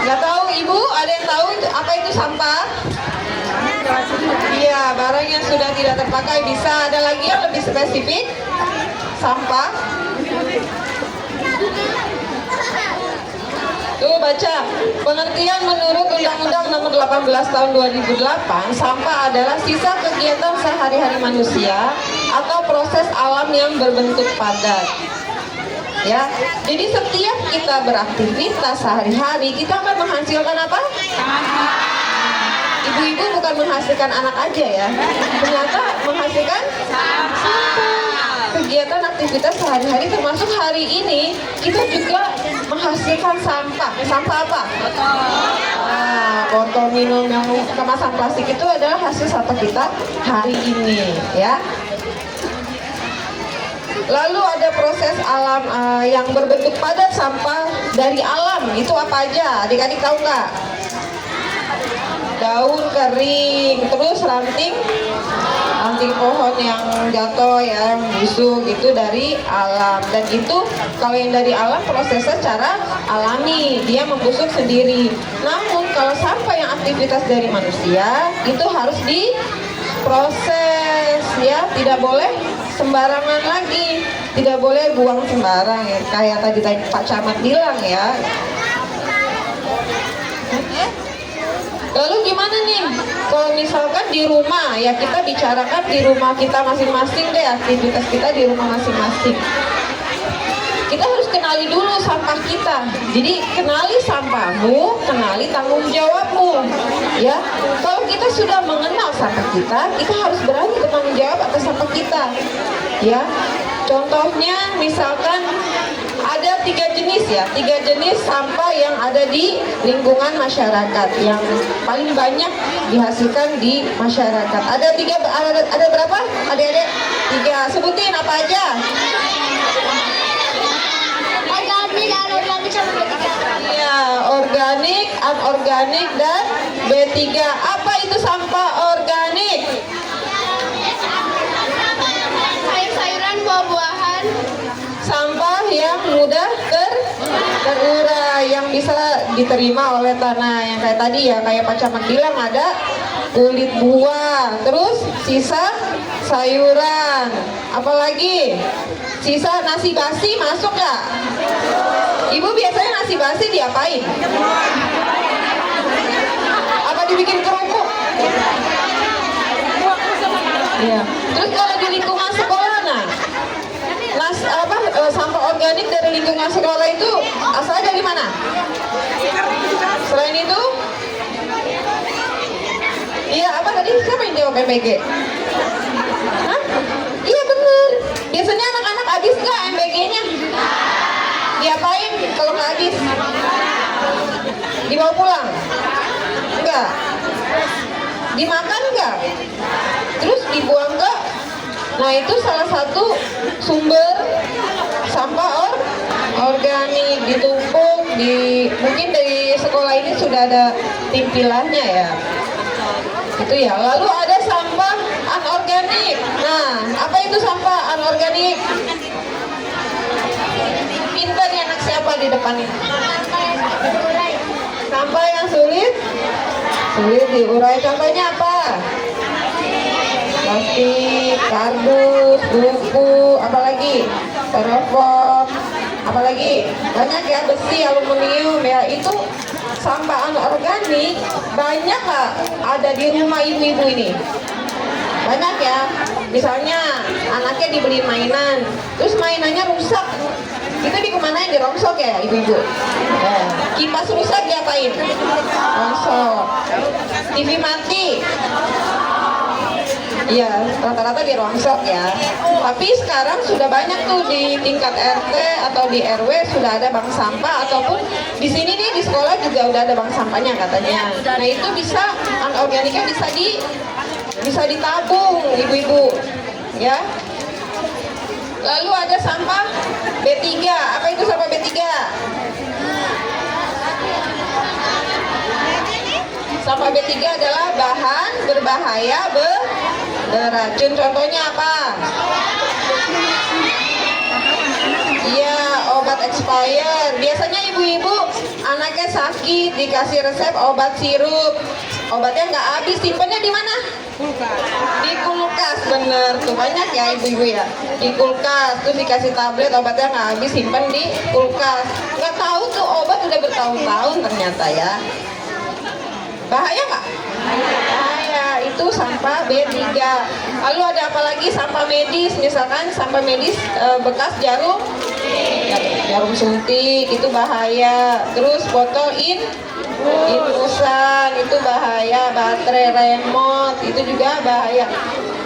G: Nggak tahu Ibu? Ada yang tahu apa itu sampah? Iya, barang yang sudah tidak terpakai. Bisa ada lagi yang lebih spesifik? Sampah? Tuh baca, pengertian menurut Undang-Undang Nomor 18 Tahun 2008, sampah adalah sisa kegiatan sehari-hari manusia atau proses alam yang berbentuk padat. Ya, jadi setiap kita beraktivitas sehari-hari, kita akan menghasilkan apa? Ibu-ibu bukan menghasilkan anak aja ya, ternyata menghasilkan sampah. Kegiatan aktivitas sehari-hari termasuk hari ini kita juga menghasilkan sampah. Sampah apa? Botol minum yang kemasan plastik itu adalah hasil sampah kita hari ini ya. Lalu ada proses alam yang berbentuk padat, sampah dari alam. Itu apa aja? Adik-adik tahu nggak? Daun kering, terus ranting pohon yang jatuh ya, yang busuk, itu dari alam. Dan itu kalau yang dari alam prosesnya secara alami, dia membusuk sendiri. Namun kalau sampah yang aktivitas dari manusia itu harus diproses ya, tidak boleh sembarangan lagi, tidak boleh buang sembarang ya, kayak tadi Pak Camat bilang ya. Lalu gimana nih kalau misalkan di rumah ya, kita bicarakan di rumah kita masing-masing deh, aktivitas kita di rumah masing-masing. Kita harus kenali dulu sampah kita. Jadi kenali sampahmu, kenali tanggung jawabmu ya. Kalau kita sudah mengenal sampah kita harus berani bertanggung jawab atas sampah kita ya. Contohnya misalkan ada 3 jenis ya, 3 jenis sampah yang ada di lingkungan masyarakat yang paling banyak dihasilkan di masyarakat. Ada berapa? Adik-adik? 3. Sebutin apa aja?
H: Organik, anorganik, sama B3.
G: Iya, organik, anorganik, dan B3. Apa itu sampah organik?
H: Sayur-sayuran, buah-buahan.
G: Sampah yang mudah terurai, yang bisa diterima oleh tanah. Yang kayak tadi ya, kayak Pak Camat bilang ada kulit buah, terus sisa sayuran, apalagi sisa nasi basi masuk nggak? Ibu biasanya nasi basi diapain? Apa dibikin kerupuk? Ya. Terus kalau di lingkungan sekolah, nah, sampah organik dari lingkungan sekolah itu asalnya dari mana? Selain itu, iya apa tadi? Siapa yang jawab MBG? Hah? Iya bener. Biasanya anak-anak habis nggak MBG-nya? Diapain kalau nggak habis? Dibawa pulang? Enggak. Dimakan enggak? Terus dibuang enggak? Nah itu salah satu sumber sampah organik, ditumpuk mungkin dari sekolah ini sudah ada timpilannya ya. Itu ya. Lalu ada sampah anorganik. Nah, apa itu sampah anorganik? Pintar nih anak siapa di depan ini? Sampah yang sulit diurai. Contohnya apa? Plastik, kardus, buku, apalagi styrofoam, apalagi banyak ya, besi, aluminium ya. Itu sampah anorganik banyak lah ada di rumah ibu-ibu ini. Banyak ya. Misalnya anaknya dibeli mainan, terus mainannya rusak. Itu dikemanain? Dirongsok ya ibu-ibu? Kipas rusak diapain? Rongsok. TV mati? Iya, rata-rata dirongsok ya. Tapi sekarang sudah banyak tuh di tingkat RT atau di RW sudah ada bank sampah, ataupun di sini nih di sekolah juga udah ada bank sampahnya katanya. Nah itu bisa anorganiknya bisa ditabung ibu-ibu ya. Lalu ada sampah B3. Apa itu sampah B3? Sampah B3 adalah bahan berbahaya beracun. Contohnya apa? Iya, obat expired. Biasanya ibu-ibu anaknya sakit dikasih resep obat sirup. Obatnya nggak habis, simpennya di mana? Di kulkas, bener tuh, banyak ya ibu-ibu ya, di kulkas. Terus dikasih tablet, obatnya nggak habis, simpen di kulkas. Nggak tahu tuh obat udah bertahun-tahun ternyata ya. Bahaya nggak? Bahaya. Itu sampah B3. Lalu ada apa lagi? Sampah medis. Misalkan sampah medis bekas jarum suntik, itu bahaya. Terus botol infusan, itu bahaya. Baterai remote, itu juga bahaya.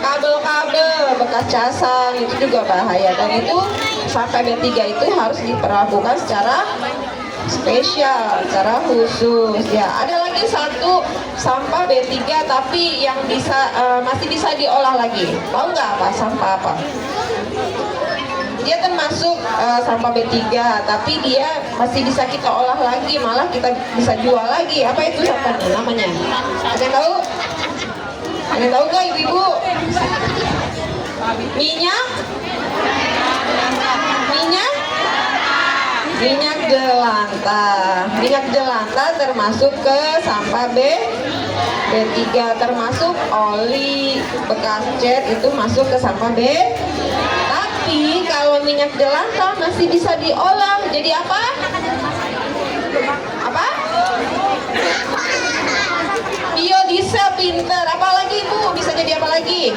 G: Kabel-kabel bekas casang, itu juga bahaya. Dan itu sampah B3 itu harus diperlakukan secara spesial, secara khusus ya. Ada lagi satu sampah B3 tapi yang masih bisa diolah lagi. Tahu nggak apa sampah apa? Dia termasuk sampah B3 tapi dia masih bisa kita olah lagi, malah kita bisa jual lagi. Apa itu sampahnya namanya? Ada yang tahu? Ada yang tahu nggak ibu-ibu? Minyak jelantah. Minyak jelantah termasuk ke sampah B3, termasuk oli bekas cat itu masuk ke sampah B. Tapi kalau minyak jelantah masih bisa diolah jadi apa? Apa? Biodiesel, pinter. Apalagi ibu bisa jadi apa lagi?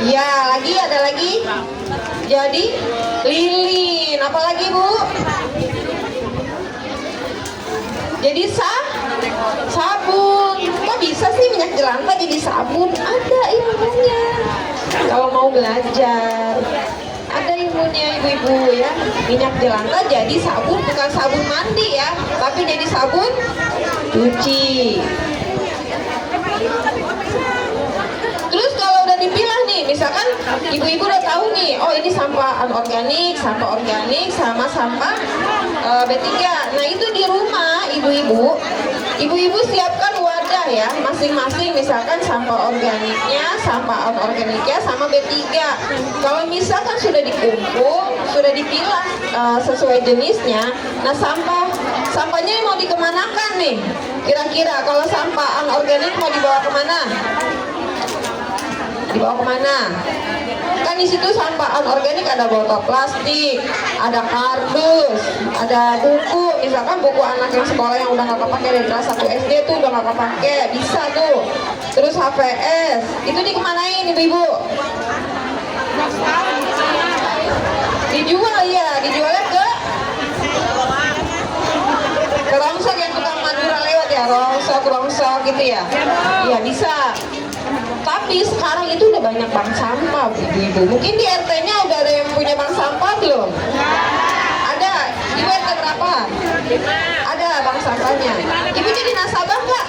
G: Ya, ada lagi. Jadi lilin. Apalagi bu? Jadi sabun. Kok bisa sih minyak jelantah jadi sabun? Ada ilmunya. Kalau mau belajar, ada ilmunya ibu-ibu ya. Minyak jelantah jadi sabun, bukan sabun mandi ya, tapi jadi sabun cuci. Terus kalau udah dipilah nih, misalkan ibu-ibu udah tahu nih, oh ini sampah anorganik, sampah organik, sama sampah B3. Nah itu di rumah ibu-ibu siapkan wadah ya, masing-masing, misalkan sampah organiknya, sampah anorganiknya, sama B3. Kalau misalkan sudah dikumpul, sudah dipilah sesuai jenisnya, nah sampahnya mau dikemanakan nih? Kira-kira kalau sampah anorganik mau dibawa kemana? Dibawa kemana? Kan di situ sampah anorganik ada botol plastik, ada kardus, ada buku. Misalkan buku anak yang sekolah yang udah nggak kepake dari kelas 1 SD tuh udah nggak kepake, bisa tuh. Terus HVS, itu dikemanain ibu-ibu? Dijual ya, dijualnya ke rongsok yang tukang Madura lewat ya, rongsok gitu ya. Iya bisa. Tapi sekarang itu udah banyak bank sampah ibu-ibu. Mungkin di RT-nya udah ada yang punya bank sampah belum? Ada. Ibu RT berapa? Ada bank sampahnya. Ibu jadi nasabah nggak?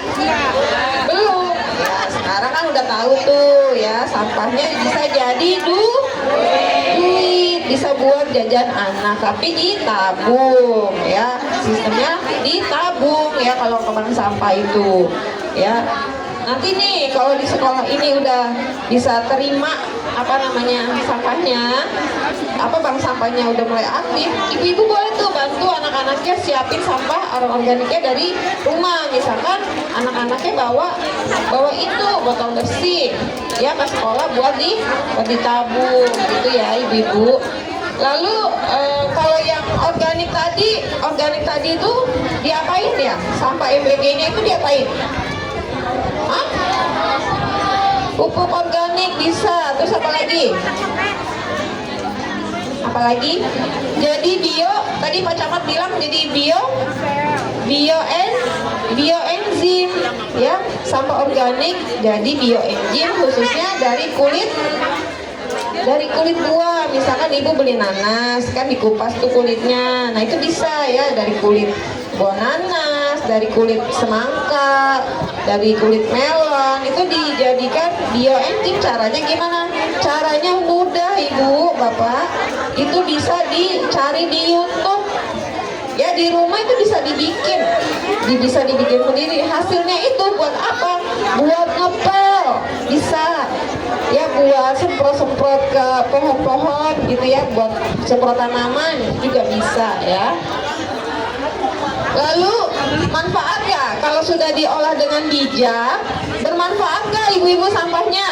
G: Belum. Ya, sekarang kan udah tahu tuh ya, sampahnya bisa jadi duit, bisa buat jajan anak, tapi ditabung ya. Sistemnya ditabung ya kalau ke bank sampah itu ya. Nanti nih kalau di sekolah ini udah bisa terima sampahnya, bank sampahnya udah mulai aktif, ibu-ibu boleh tuh bantu anak-anaknya siapin sampah organiknya dari rumah. Misalkan anak-anaknya bawa itu botol bersih ya ke sekolah buat ditabung gitu ya ibu-ibu. Lalu kalau yang organik tadi itu diapain ya? Sampah MBG-nya itu diapain? Hah? Pupuk organik bisa. Terus apa lagi? Apalagi? Jadi tadi Pak Camat bilang jadi bioenzim ya, sampah organik jadi bioenzim khususnya dari kulit buah. Misalkan ibu beli nanas kan dikupas tuh kulitnya, nah itu bisa ya dari kulit buah nanas, dari kulit semangka, dari kulit melon, itu dijadikan bioenzim. Caranya gimana? Caranya mudah ibu bapak, itu bisa dicari di YouTube ya, di rumah itu bisa dibikin sendiri. Hasilnya itu buat apa? Buat ngepel bisa ya, buat semprot ke pohon-pohon gitu ya, buat semprot tanaman juga bisa ya. Lalu manfaat ya, kalau sudah diolah dengan bijak, bermanfaat nggak ibu-ibu sampahnya?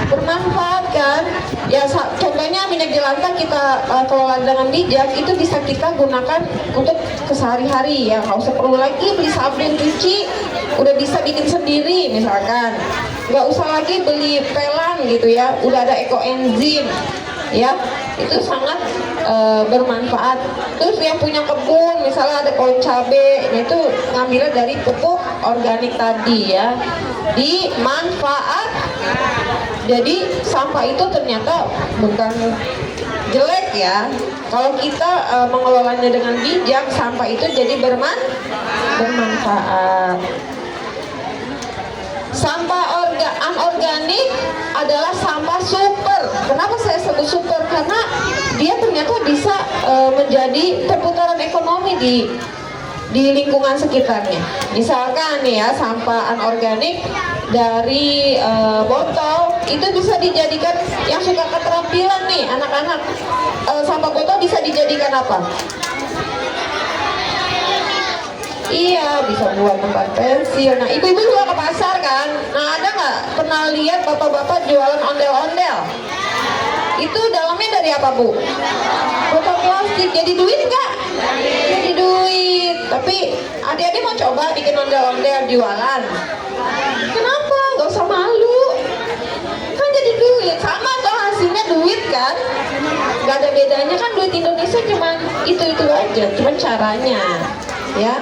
G: Bermanfaat kan? Ya contohnya minyak jelantah kita kelola dengan bijak, itu bisa kita gunakan untuk kesehari-hari ya, nggak usah perlu lagi beli sabun cuci, udah bisa bikin sendiri misalkan. Nggak usah lagi beli pelan gitu ya, udah ada ekoenzim ya, itu sangat bermanfaat. Terus yang punya kebun misalnya ada pohon cabai, itu ngambilnya dari pupuk organik tadi ya, dimanfaat. Jadi sampah itu ternyata bukan jelek ya, kalau kita mengelolanya dengan bijak, sampah itu jadi bermanfaat. Sampah anorganik adalah sampah super. Kenapa saya sebut super? Karena dia ternyata bisa menjadi perputaran ekonomi di lingkungan sekitarnya. Misalkan nih ya, sampah anorganik dari botol itu bisa dijadikan, yang suka keterampilan nih anak-anak, sampah botol bisa dijadikan apa? Iya, bisa buat tempat pensil. Nah, ibu-ibu juga ke pasar kan? Nah, ada nggak pernah lihat bapak-bapak jualan ondel-ondel? Itu dalamnya dari apa, Bu? Botol plastik. Jadi duit nggak? Jadi duit. Tapi adik-adik mau coba bikin ondel-ondel jualan? Kenapa? Gak usah malu. Kan jadi duit. Sama toh hasilnya duit kan? Gak ada bedanya kan, duit Indonesia cuman itu-itu aja. Cuman caranya. Ya,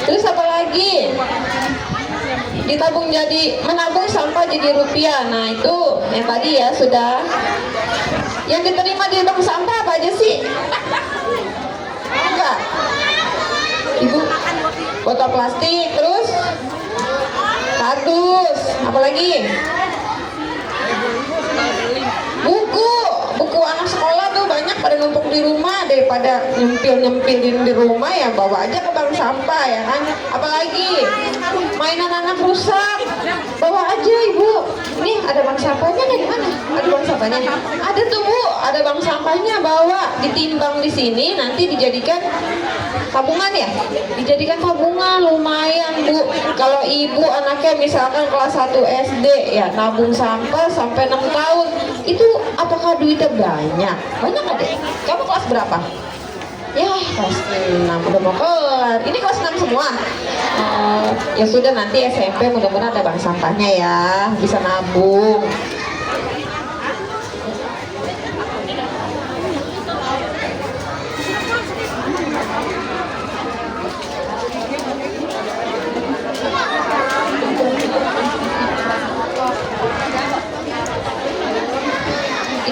G: terus apa lagi? Ditabung menabung sampah jadi rupiah. Nah itu yang tadi ya sudah. Yang diterima di bank sampah apa aja sih? Enggak. Ibu, botol plastik, terus kardus, apa lagi? Buku anak sekolah tuh banyak pada numpuk di rumah, daripada nyempil-nyempilin di rumah ya bawa aja ke bank sampah ya kan. Apalagi mainan anak rusak, bawa aja ibu. Ini ada bank sampahnya nih, di mana? Ada bank sampahnya? Ada tuh Bu, ada bank sampahnya, bawa ditimbang di sini, nanti dijadikan tabungan ya. Dijadikan tabungan lumayan. ibu anaknya misalkan kelas 1 SD ya, nabung sampah sampai 6 tahun, itu apakah duitnya banyak? Banyak nggak deh? Kamu kelas berapa? Ya kelas 6, udah mau kelar. Ini kelas 6 semua. Ya sudah, nanti SMP mudah-mudahan ada bank sampahnya ya, bisa nabung.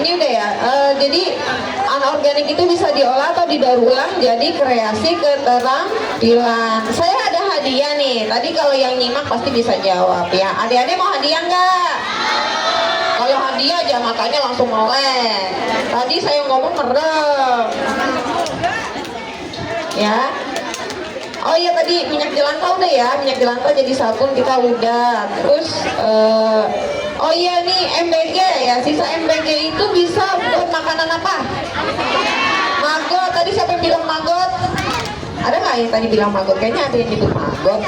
G: Ini udah ya, jadi anorganik itu bisa diolah atau didaur ulang jadi kreasi keterampilan. Saya ada hadiah nih, tadi kalau yang nyimak pasti bisa jawab ya. Adik-adik mau hadiah nggak? Kalau hadiah aja makanya langsung melek. Tadi saya ngomong merem. Ya. Oh iya, tadi minyak jelantah udah ya, minyak jelantah jadi sabun kita udah. Terus oh iya nih MBG ya, sisa MBG itu bisa buat makanan apa? Maggot. Tadi siapa yang bilang maggot? Ada nggak yang tadi bilang maggot? Kayaknya ada yang nyebut maggot.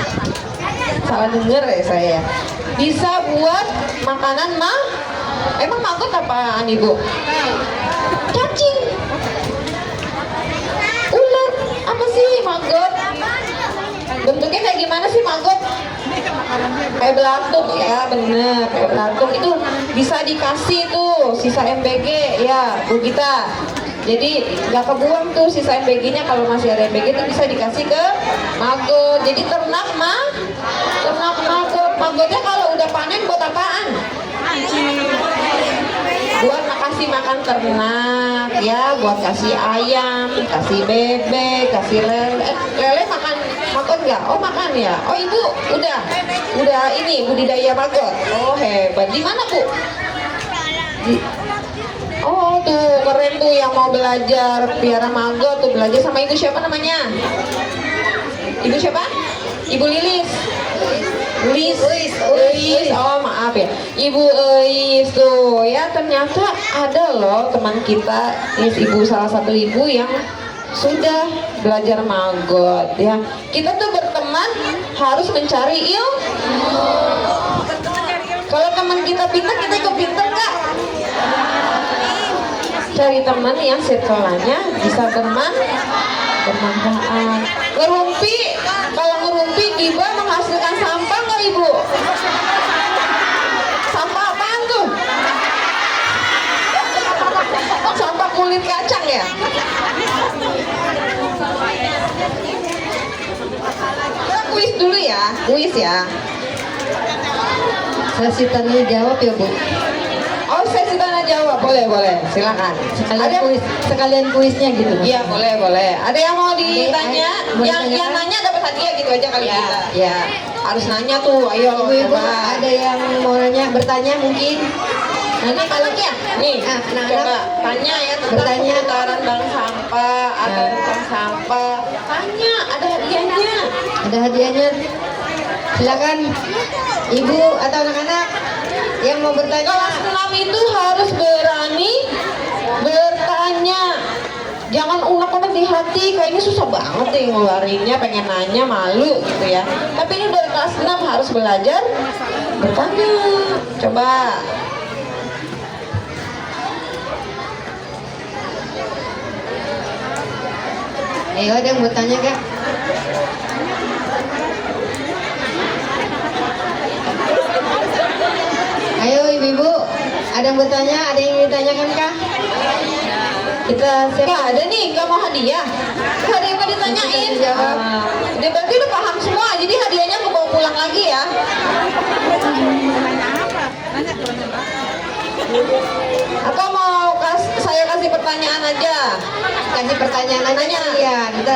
G: Salah denger ya saya. Bisa buat makanan Emang maggot apaan ibu? Cacing. Ular. Apa sih maggot? Bentuknya kayak gimana sih maggot? Kayak belatung ya, bener, kayak belatung. Itu bisa dikasih tuh sisa MBG ya Bu Gita. Jadi nggak kebuang tuh sisa MBG-nya, kalau masih ada MBG itu bisa dikasih ke maggot. Jadi ternak maggot. Maggotnya kalau udah panen buat apaan? Buat kasih makan ternak ya, buat kasih ayam, kasih bebek, kasih lele. Lele makan maggot nggak? Oh makan ya. Oh ibu udah ini budidaya maggot. Oh hebat. Di mana Bu? Oh tuh keren tuh, yang mau belajar piara maggot tuh belajar sama ibu siapa namanya? Ibu siapa? Ibu Lilis. Uis. Oh maaf ya, Ibu Uis tuh ya. Ternyata ada loh teman kita, ibu salah satu ibu yang sudah belajar maggot ya. Kita tuh berteman harus mencari ilmu. Kalau teman kita pintar, kita ikut pintar nggak? Cari teman yang circle-nya bisa bermanfaat. Ngerumpi, kalau ngerumpi tiba menghasilkan sampah nggak ibu? Sampah apaan tuh? Sampah kulit kacang ya? Kita kuis dulu ya, kuis ya.
C: Sesi tanya jawab ya Bu.
G: Oh sesi tanya jawab, boleh silakan.
C: Sekalian kuisnya gitu.
G: Iya boleh. Ada yang mau ditanya? Yang nanya dapat hadiah gitu aja kali kita. Ya harus nanya tuh, ayo
C: Ibu-ibu
G: coba.
C: ada yang mau bertanya mungkin.
G: Nanti kalau ya, nih coba tanya ya tentang pemutaran bank sampah atau tentang sampah. Tanya, ada hadiahnya.
C: Ada hadiahnya. Silakan ibu atau anak-anak yang mau bertanya.
G: Kelas 6 itu harus berani bertanya. Jangan unek-unek di hati, kayaknya susah banget deh ngeluarinnya, pengen nanya malu gitu ya. Tapi ini dari kelas 6 harus belajar bertanya. Coba.
C: Ayo ada yang mau tanya Kak? Ayo ibu-ibu, ada yang bertanya, ada yang ditanyakan Kak? Kita
G: Gak ada nih, gak mau hadiah. Gak ada yang mau ditanyain.
C: Jawab.
G: Dia berarti udah paham semua, jadi hadiahnya aku bawa pulang lagi ya. Atau mau saya kasih pertanyaan aja?
C: Kasih pertanyaan aja. Iya, kita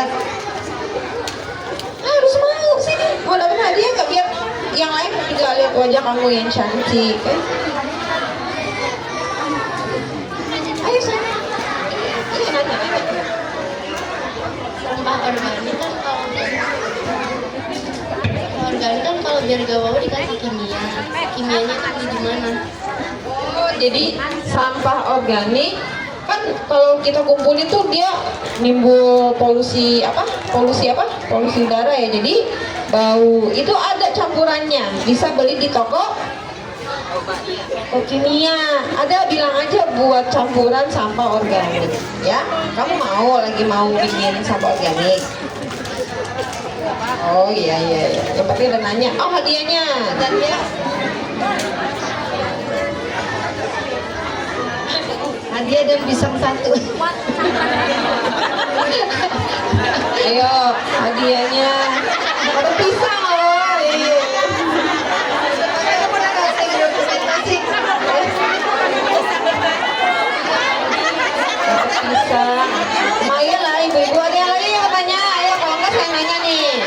G: Harus mau sini. Mau dapat hadiah gak, biar yang lain juga lihat wajah kamu yang cantik. Ayo sana. Iya nanya.
H: Sampah organik kan kalau biar gak bau dikasih kimia. Kimianya itu beli di mana?
G: Oh, jadi sampah organik kan kalau kita kumpulin tuh dia nimbul polusi apa? polusi udara ya. Jadi bau itu ada campurannya, bisa beli di toko kimia. Ada, bilang aja buat campuran sampah organik ya. Kamu mau bikin sampah organik? Oh iya. Yang penting udah nanya. Oh, hadiahnya dan ya.
C: Hadiah dan pisang satu.
G: Ayo, hadiahnya. Ada pisang loh. Iya. Pisang. Lumayan lah ibu-ibu. Ada yang lagi yang tanya? Ayo, kalau enggak saya nanya nih.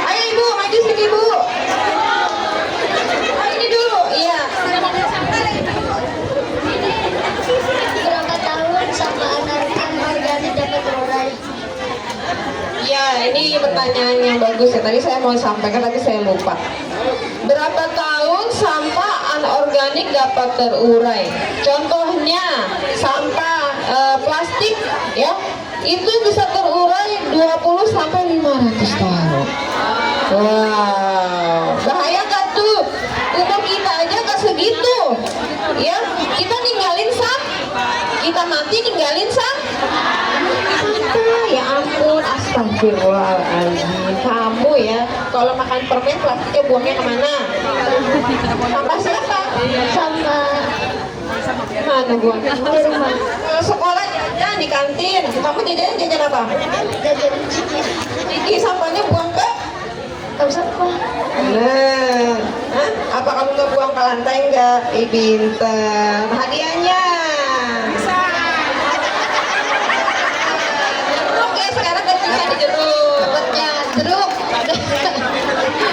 G: Ayo ibu, maju sini ibu. Oh, ini dulu. Iya.
H: Berapa tahun sampah anorganik dapat terurai?
G: Ya, ini pertanyaan yang bagus ya. Tadi saya mau sampaikan tapi saya lupa. Berapa tahun sampah anorganik dapat terurai? Contohnya sampah plastik ya, itu bisa terurai 20 sampai 500 tahun. Wow, bahaya gak tuh? Umur kita aja gak segitu. Ya, kita ninggalin kita mati ninggalin ya ampun, astagfirullahaladzim. Kamu ya, kalau makan permen plastiknya buangnya kemana? Sampah siapa?
H: Sama
G: Mana buangnya? Di rumah. Sekolah jajan di kantin. Kamu jajan apa?
H: jajan ciki.
G: Ciki, sampahnya buang ke?
H: Tahu sampah.
G: Nah, hah? Apa kamu nggak buang ke lantai nggak? Pinter. Hadiahnya. Oke, sekarang kan bisa dijeruk.
C: Dapatnya jeruk.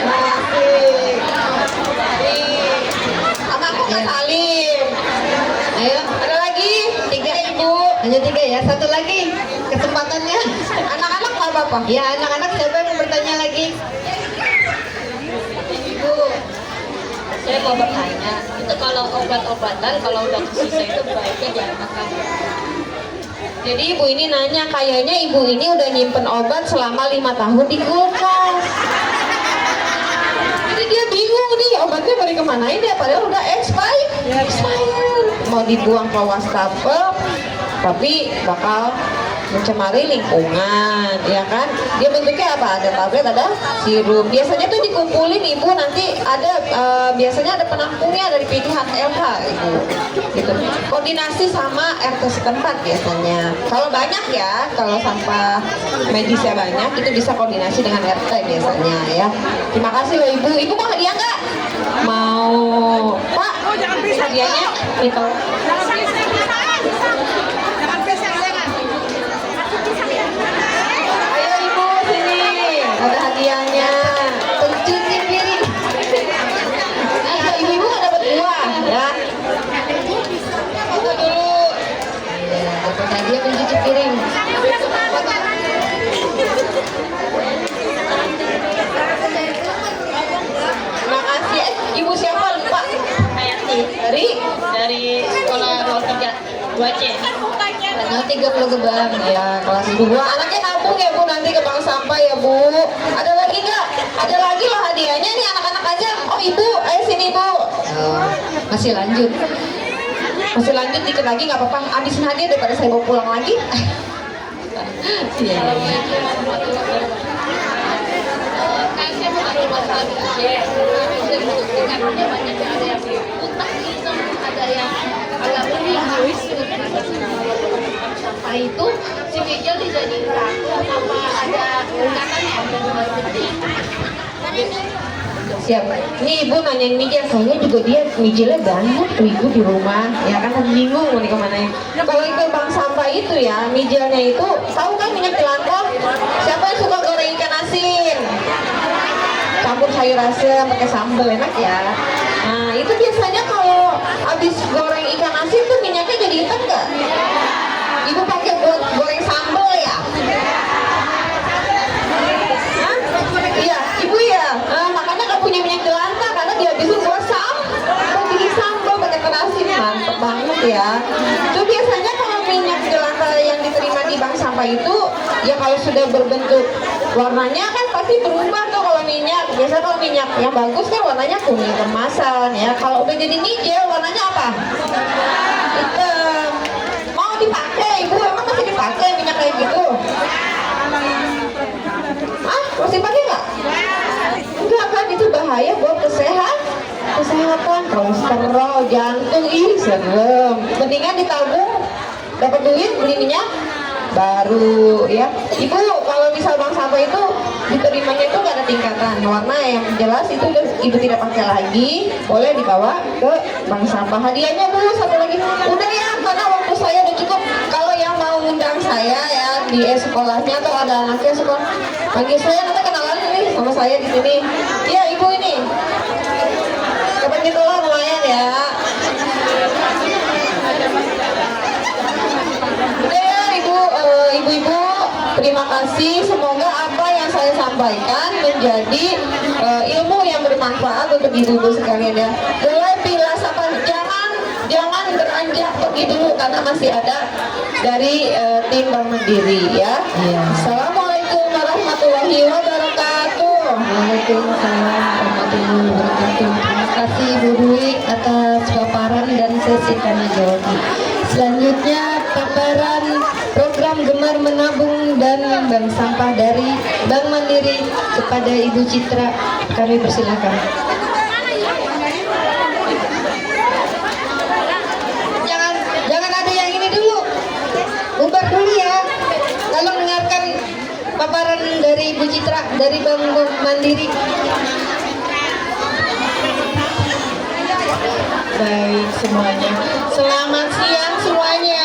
G: Asik. Sama aku kan Salim.
C: Ayo,
G: Ada lagi? 3 ibu.
C: hanya 3 ya. Satu lagi kesempatannya.
G: Anak-anak nggak apa-apa.
C: Ya, anak-anak siapa yang mau bertanya lagi?
H: Ibu, saya mau bertanya, itu kalau obat-obatan kalau udah kesisa itu baiknya jangan makan.
G: Jadi ibu ini nanya, kayaknya ibu ini udah nyimpen obat selama 5 tahun di kulkas. Jadi dia bingung nih, obatnya mau dikemanain ya, padahal udah expired. Mau dibuang ke wastafel, tapi bakal mencemari lingkungan, ya kan? Dia bentuknya apa? Ada tablet, ada sirup. Biasanya tuh dikumpulin ibu, nanti ada biasanya ada penampungnya dari pihak LH ibu. Gitu. Koordinasi sama RT setempat biasanya. Kalau banyak ya, kalau sampah medisnya banyak, itu bisa koordinasi dengan RT biasanya ya. Terima kasih loh ibu. Ibu mau hadiah nggak? Mau, Pak? Hadiahnya? Itu. Ayo ibu sini, ada hadiahnya.
C: Pencuci piring.
G: Ibu-ibu nggak dapat buah ya. Itu dulu.
C: Ya, dapat hadiah pencuci piring.
G: Terima kasih. Ibu siapa lupa? Dari
H: Sekolah 23 2C.
C: Hanya 30 gebang.
G: ya kelas 2. Anaknya nabung ya bu, nanti ke bank sampah ya bu. Ada lagi nggak? Ada lagi loh hadiahnya nih, anak-anak aja. Oh ibu, ayo sini bu.
C: Oh, masih lanjut.
G: Masih lanjut dikit lagi nggak apa-apa. Habisin hadiah daripada saya bawa pulang lagi. Iya.
H: Sampah itu si Mijel dijadiin kartu apa ada ungkatannya?
G: Siap. Ini ibu nanyain mijil, soalnya juga dia mijilnya banyak tuh ibu di rumah. Ya kan bingung mau dikemanain. Kalau itu bank sampah itu ya, mijilnya itu, tahu kan minyak jelantah? Siapa yang suka goreng ikan asin? Campur sayur asam pakai sambal, enak ya. Nah itu biasanya kalau habis goreng ikan asin tuh minyaknya jadi hitam nggak? Ibu pakai buat goreng sambal ya? Hah? Iya, ibu ya. Makanya nggak punya minyak jelantah karena dihabisin buat bikin sambal pakai ikan asin. Mantep banget ya. Itu biasanya kalau minyak jelantah yang diterima di bank sampah itu, ya kalau sudah berbentuk warnanya kan pasti berubah tuh kalau minyak. Biasa kalau minyak yang bagus kan warnanya kuning kemasan ya. Kalau udah jadi nijel warnanya apa? Hitam. Mau dipakai ibu? Emang masih dipakai minyak kayak gitu? Ah, masih pakai nggak? Enggak kan, itu bahaya buat kesehatan, kolesterol, jantung, ih serem. Mendingan ditabung, dapat duit beli minyak baru ya. Ibu kalau misal bank sampah itu diterimanya itu nggak ada tingkatan, warna yang jelas itu udah ibu tidak pakai lagi, boleh dibawa ke bank sampah. Hadiahnya bu satu lagi, udah ya karena waktu saya udah cukup. Kalau yang mau undang saya ya di sekolahnya atau ada anaknya sekolah, panggil saya nanti kenalan nih sama saya di sini. Ya ibu ini dapat gitu lah lumayan ya. Udah ya ibu-ibu, terima kasih. Semoga apa yang saya sampaikan menjadi ilmu yang bermanfaat untuk ibu-ibu sekalian ya. Mulai pilas apa, jangan beranjak pergi dulu karena masih ada dari tim Bank Mandiri ya. Assalamualaikum warahmatullahi wabarakatuh.
C: Waalaikumsalam warahmatullahi wabarakatuh. Terima kasih Bu Dwi atas paparan dan sesi tanya jawab. Selanjutnya paparan program Gemar Menabung dan Bank Sampah dari Bank Mandiri kepada Ibu Citra. Kami persilakan.
G: Jangan ada yang ini dulu. Bubar dulu ya. Lalu dengarkan paparan dari Ibu Citra dari Bank Mandiri. Baik semuanya. Selamat siang semuanya.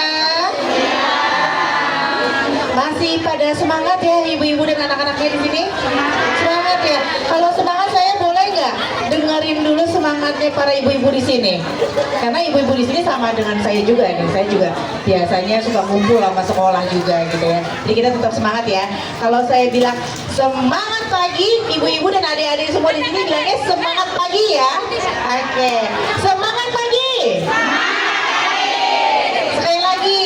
G: Masih pada semangat ya ibu-ibu dan anak-anaknya di sini? Semangat ya. Kalau semangat saya boleh nggak dengerin dulu semangatnya para ibu-ibu di sini? Karena ibu-ibu di sini sama dengan saya juga nih. Saya juga biasanya suka ngumpul sama sekolah juga gitu ya. Jadi kita tetap semangat ya. Kalau saya bilang semangat pagi, ibu-ibu dan adik-adik semua di sini bilangnya semangat pagi ya. Oke. Semangat pagi. Sekali lagi.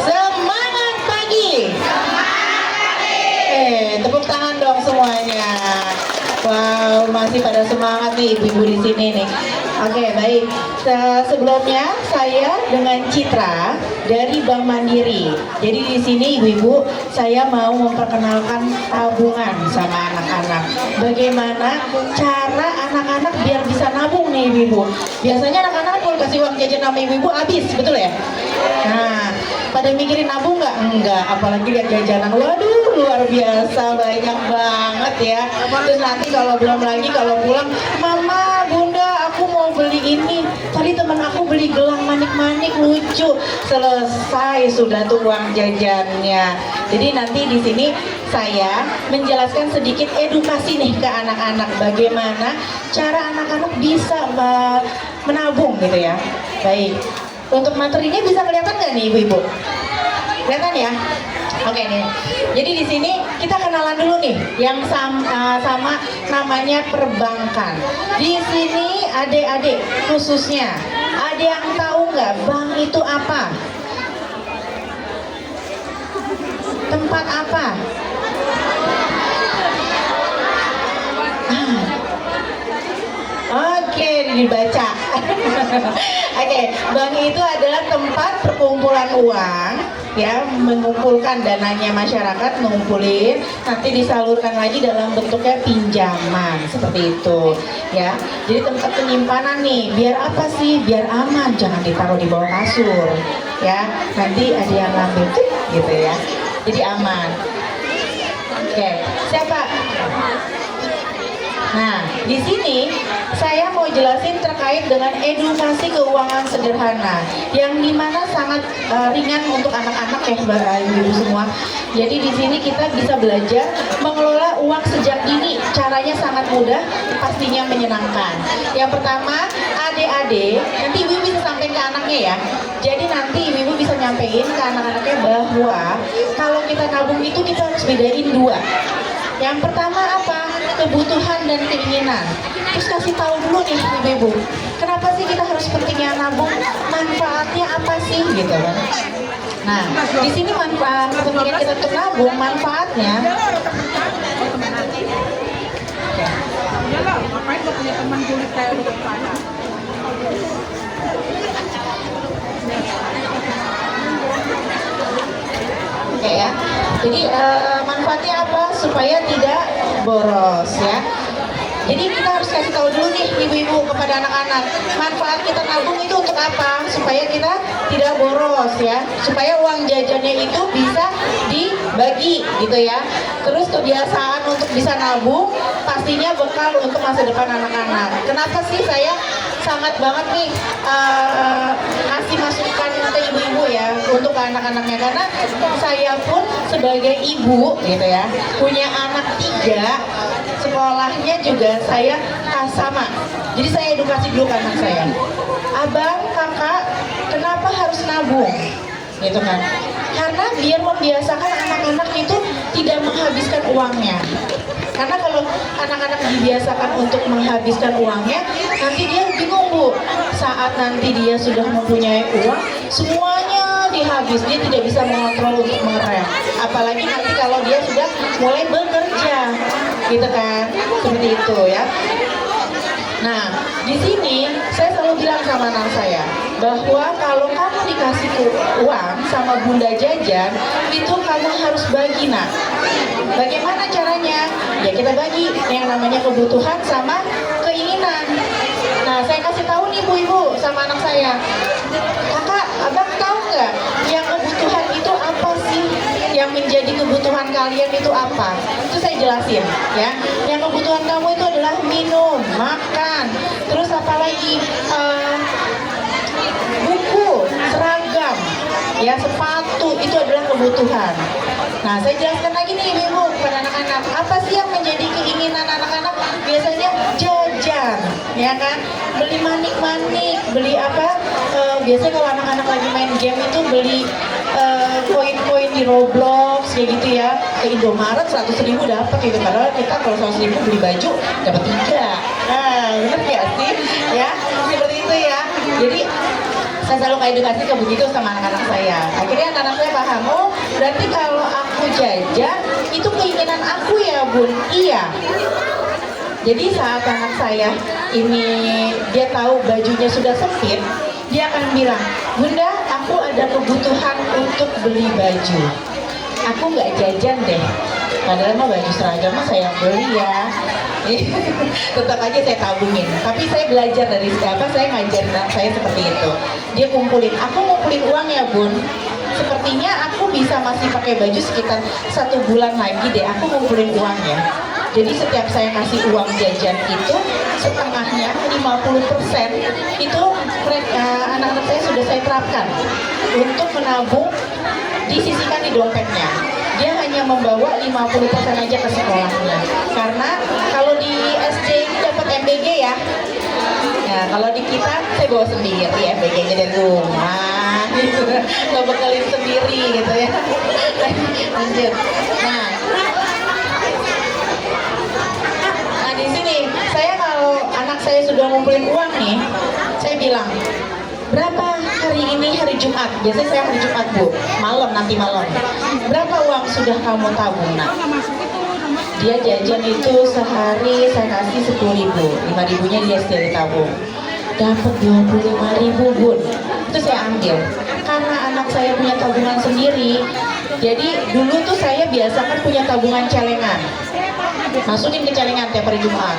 G: Semangat pagi. Tepuk tangan dong semuanya. Wow, masih pada semangat nih ibu-ibu di sini nih. Oke, baik. Sebelumnya saya dengan Citra dari Bank Mandiri. Jadi di sini ibu-ibu saya mau memperkenalkan tabungan sama anak-anak. Bagaimana cara anak-anak biar bisa nabung nih ibu-ibu. Biasanya anak-anak kalau kasih uang jajan sama ibu-ibu habis, betul ya? Nah, pada mikirin nabung nggak? Enggak, apalagi lihat jajanan. Waduh, luar biasa, banyak banget ya. Terus nanti kalau belum lagi kalau pulang, Mama, Bunda, aku mau beli ini. Tadi teman aku beli gelang manik-manik lucu. Selesai sudah tuh uang jajannya. Jadi nanti di sini saya menjelaskan sedikit edukasi nih ke anak-anak bagaimana cara anak-anak bisa menabung gitu ya. Baik. Untuk materinya bisa kelihatan nggak nih ibu-ibu? Kelihatan ya? Oke nih. Jadi di sini kita kenalan dulu nih yang sama namanya perbankan. Di sini adik-adik khususnya ada yang tahu nggak bank itu apa? Tempat apa? Oke, dibaca. Oke, bank itu adalah tempat perkumpulan uang, ya, mengumpulkan dananya masyarakat, mengumpulin, nanti disalurkan lagi dalam bentuknya pinjaman, seperti itu, ya. Jadi tempat penyimpanan nih, biar apa sih? Biar aman, jangan ditaruh di bawah kasur, ya. Nanti ada yang ngambil, gitu ya. Jadi aman. Oke, siapa? Nah, di sini saya mau jelasin terkait dengan edukasi keuangan sederhana yang dimana sangat ringan untuk anak-anak ya, ibu-ibu semua. Jadi di sini kita bisa belajar mengelola uang sejak dini. Caranya sangat mudah, pastinya menyenangkan. Yang pertama, adik-adik, nanti ibu bisa sampaikan ke anaknya ya. Jadi nanti ibu bisa nyampein ke anak-anaknya bahwa kalau kita nabung itu kita harus bedain dua. Yang pertama apa? Kebutuhan dan keinginan. Terus kasih tahu dulu nih ibu-ibu, kenapa sih kita harus pentingnya nabung? Manfaatnya apa sih gitu kan? Nah, di sini manfaat kepentingan kita untuk nabung, manfaatnya. Oke ya. Jadi manfaatnya apa? Supaya tidak boros ya. Jadi kita harus kasih tahu dulu nih ibu-ibu kepada anak-anak, manfaat kita nabung itu untuk apa? Supaya kita tidak boros ya, supaya uang jajannya itu bisa dibagi gitu ya. Terus kebiasaan untuk bisa nabung pastinya bekal untuk masa depan anak-anak. Kenapa sih saya sangat banget nih ngasih masukan ke ibu-ibu ya untuk anak-anaknya, karena saya pun sebagai ibu gitu ya punya anak 3, sekolahnya juga saya sama. Jadi saya edukasi dulu ke anak saya, abang, kakak, kenapa harus nabung? Gitu kan? Karena biar membiasakan anak-anak itu tidak menghabiskan uangnya. Karena kalau anak-anak dibiasakan untuk menghabiskan uangnya, nanti dia bingung Bu. Saat nanti dia sudah mempunyai uang, semuanya dihabis, dia tidak bisa mengontrol untuk mengerem. Apalagi nanti kalau dia sudah mulai bekerja, gitu kan? Seperti itu ya. Nah, di sini saya selalu bilang sama anak saya bahwa kalau kamu dikasih uang sama bunda jajan, itu kamu harus bagi nak. Bagaimana caranya? Ya kita bagi yang namanya kebutuhan sama keinginan. Nah, saya kasih tahu nih ibu-ibu sama anak saya, kakak, abang tahu nggak yang kebutuhan itu apa sih? Yang menjadi kebutuhan kalian itu apa? Itu saya jelasin ya. Yang kebutuhan kamu itu adalah minum, makan, terus apa lagi? Buku, seragam, ya sepatu, itu adalah kebutuhan. Nah, saya jelaskan lagi nih ibu kepada anak-anak, apa sih yang menjadi keinginan anak-anak? Biasanya jajan, ya kan? Beli manik-manik, beli apa? Biasanya kalau anak-anak lagi main game itu beli koin-koin di Roblox, kayak gitu ya. Ke Indomaret 100.000 dapat gitu. Padahal kita kalau 100.000 beli baju dapat 3. Nah, bener gak sih? Ya, seperti itu ya. Jadi saya selalu edukasi ke begitu sama anak-anak saya. Akhirnya anak-anak saya paham, oh berarti kalau aku jajan itu keinginan aku ya Bun. Iya. Jadi saat anak saya ini dia tahu bajunya sudah sempit, dia akan bilang, Bunda, aku ada kebutuhan untuk beli baju. Aku nggak jajan deh. Padahal mah baju seragam mah saya beli ya. Tetap aja saya tabungin. Tapi saya belajar dari siapa, saya ngajarin anak saya seperti itu. Dia kumpulin, aku ngumpulin uang ya Bun. Sepertinya aku bisa masih pakai baju sekitar 1 bulan lagi deh. Aku ngumpulin uang ya. Jadi setiap saya kasih uang jajan itu setengahnya 50% itu mereka anak-anak saya sudah saya terapkan untuk menabung, disisihkan di dompetnya. Dia hanya membawa 50% aja ke sekolahnya. Karena kalau di SD ini dapat MBG ya. Nah, kalau di kita saya bawa sendiri MBG-nya dari rumah gitu. Nggak bekalin sendiri gitu ya. Lanjut. Nah, di sini saya kalau anak saya sudah ngumpulin uang nih, saya bilang, berapa hari ini hari Jumat? Biasanya saya hari Jumat Bu, nanti malam. Berapa uang sudah kamu tabung nak? Dia jajan itu sehari saya kasih 10.000, 5.000-nya dia sendiri tabung. Dapat 25.000 Bun. Itu saya ambil. Karena anak saya punya tabungan sendiri, jadi dulu tuh saya biasakan punya tabungan celengan. Masukin ke celengan tiap hari Jumat.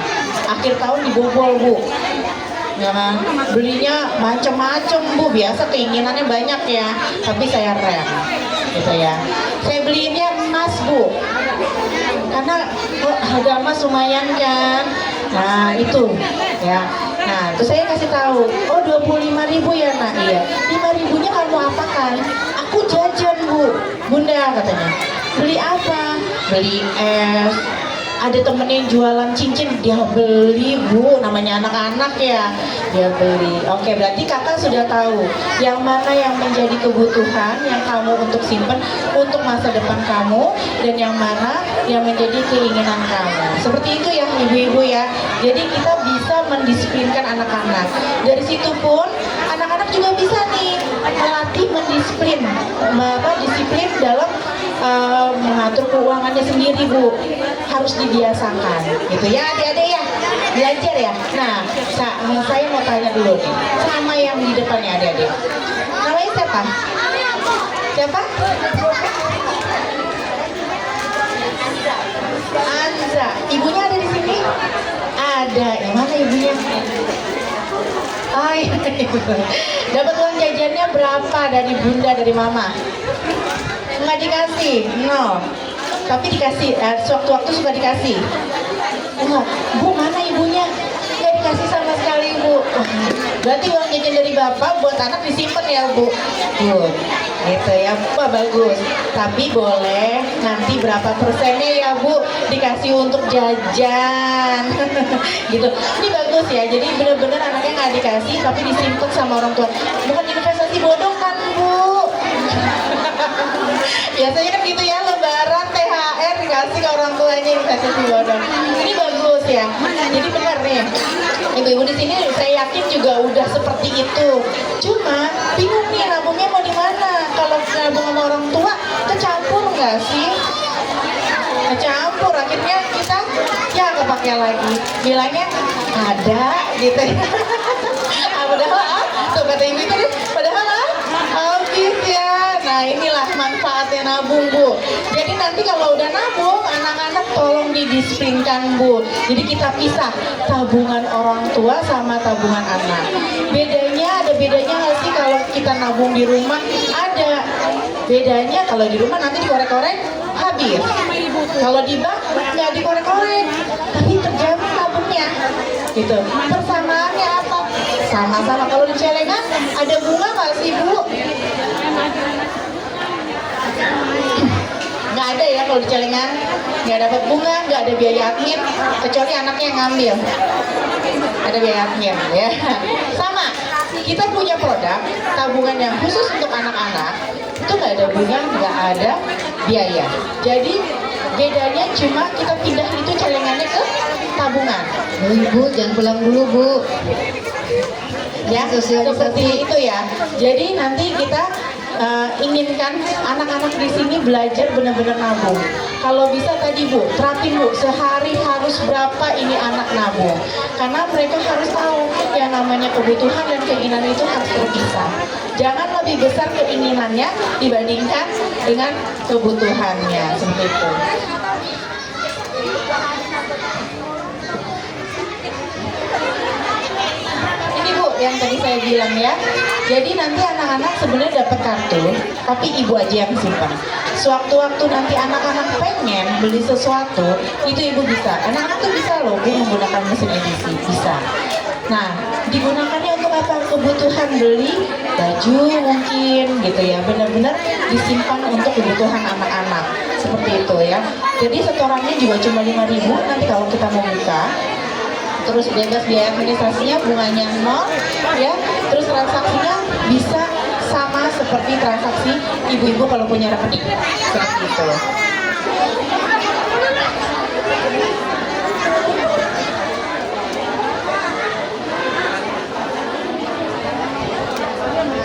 G: Akhir tahun dibobol Bu. Ya kan? Belinya macam-macam Bu. Biasa keinginannya banyak ya. Tapi saya rem. Gitu ya. Saya beliinnya emas Bu. Karena harga emas lumayan kan. Nah itu ya. Nah terus saya kasih tahu, oh 25.000 ya nak. Iya. 5.000-nya kamu apakan? Aku jajan Bu. Bunda katanya. Beli apa? Beli es.
I: ada temennya yang jualan cincin, dia beli Bu, namanya anak-anak ya, dia beli. Oke, berarti kakak sudah tahu yang mana yang menjadi kebutuhan yang kamu untuk simpan untuk masa depan kamu, dan yang mana yang menjadi keinginan kamu. Seperti itu ya ibu-ibu ya. Jadi kita bisa mendisiplinkan anak-anak. Dari situ pun anak-anak juga bisa nih melatih mendisiplin, disiplin dalam mengatur keuangannya sendiri Bu. Harus dibiasakan gitu ya adik-adik ya, belajar ya. Nah saya mau tanya dulu nih sama yang di depannya adik-adik, namanya siapa? Siapa? Anza. Ibunya ada di sini? Ada. Yang mana ibunya? Hai. Dapat uang jajannya berapa dari bunda, dari mama? Nggak dikasih? No. Tapi dikasih, sewaktu-waktu suka dikasih. Enggak, Bu mana ibunya? Nggak dikasih sama sekali Bu. Berarti uang jajan dari bapak buat anak disimpan ya Bu? Good. Gitu ya, Wah bagus. Tapi boleh nanti berapa persennya ya Bu dikasih untuk jajan. Gitu. Ini bagus ya. Jadi benar-benar anaknya nggak dikasih tapi disimpan sama orang tua. Bukan investasi bodong kan Bu? Biasanya kan gitu ya, lebaran THR dikasih ke orang tuanya investasi bodong. Ini bagus ya. Jadi benar nih. Ibu-ibu di sini saya yakin juga udah seperti itu. Cuma bingung nih nabungnya mau di mana? Kalau nabung sama orang tua kecampur nggak sih? Kecampur, akhirnya kita ya kepake lagi. Bilangnya ada gitu ya. Padahal tuh kata ibu itu padahal habis ya. Nah inilah manfaatnya nabung Bu. Jadi nanti kalau udah nabung, anak-anak tolong didisiplinkan Bu. Jadi kita pisah tabungan orang tua sama tabungan anak. Ada bedanya nggak sih kalau kita nabung di rumah? Ada bedanya. Kalau di rumah nanti dikorek-korek habis. Kalau di bank nggak dikorek-korek, tapi terjamin tabungnya. Gitu. Persamaannya apa? Sama-sama. Kalau di celengan ada bunga nggak sih Bu? Nggak ada ya kalau di celengan, nggak dapat bunga, nggak ada biaya admin, kecuali anaknya yang ngambil. Ada biaya admin ya. Sama, kita punya produk tabungan yang khusus untuk anak-anak, itu nggak ada bunga, nggak ada biaya. Jadi bedanya cuma kita pindah itu celengannya ke tabungan.
C: Ibu jangan pulang dulu Bu.
I: Ya, seperti itu ya. Jadi nanti kita inginkan anak-anak di sini belajar benar-benar nabung. Kalau bisa tadi Bu, terapin Bu, sehari harus berapa ini anak nabung. Karena mereka harus tahu yang namanya kebutuhan dan keinginan itu harus terpisah. Jangan lebih besar keinginannya dibandingkan dengan kebutuhannya, seperti itu. Yang tadi saya bilang ya, jadi nanti anak-anak sebenarnya dapat kartu, tapi ibu aja yang simpan. Sewaktu-waktu nanti anak-anak pengen beli sesuatu, itu ibu bisa. Anak-anak tuh bisa loh Bu menggunakan mesin edisi, bisa. Nah, digunakannya untuk apa? Kebutuhan beli baju mungkin gitu ya, benar-benar disimpan untuk kebutuhan anak-anak seperti itu ya. Jadi setorannya juga cuma 5.000 nanti kalau kita mau buka. Terus bebas biaya administrasinya, bunganya 0 ya. Terus transaksinya bisa sama seperti transaksi ibu-ibu kalau punya rekening seperti itu.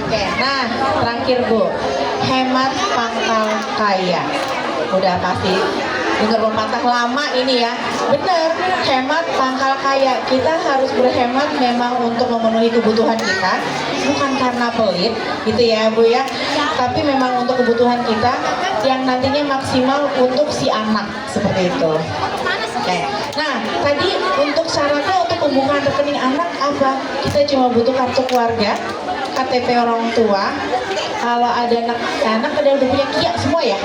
I: Oke, nah terakhir Bu, hemat pangkal kaya. Udah pasti dengar pepatah lama ini ya. Bener, hemat pangkal kaya. Kita harus berhemat memang untuk memenuhi kebutuhan kita, bukan karena pelit gitu ya Bu ya, tapi memang untuk kebutuhan kita yang nantinya maksimal untuk si anak, seperti itu. Oke. Nah, tadi untuk syaratnya untuk pembukaan rekening anak apa? Kita cuma butuh kartu keluarga, KTP orang tua. Kalau ada anak udah punya KIA semua ya?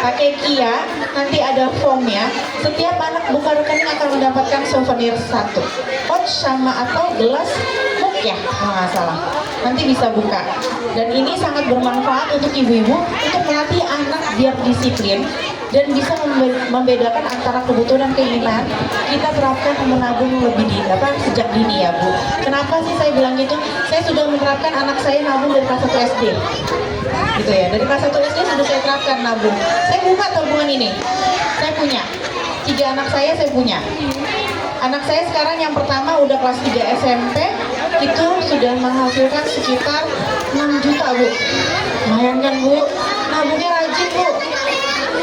I: Pakai KIA, nanti ada formnya. Setiap anak buka rekening akan mendapatkan souvenir 1 pouch sama atau gelas mug ya, kalau nggak salah. Nanti bisa buka. Dan ini sangat bermanfaat untuk ibu-ibu untuk melatih anak biar disiplin dan bisa membedakan antara kebutuhan dan keinginan, kita terapkan menabung lebih sejak dini ya Bu. Kenapa sih saya bilang gitu? Saya sudah menerapkan anak saya nabung dari kelas 1 SD. Gitu ya, dari kelas 1 SD sudah saya terapkan nabung. Saya buka tabungan ini, saya punya 3 anak saya punya. Anak saya sekarang yang pertama udah kelas 3 SMP, itu sudah menghasilkan sekitar 6 juta Bu. Lumayan kan Bu? Nabungnya rajin Bu.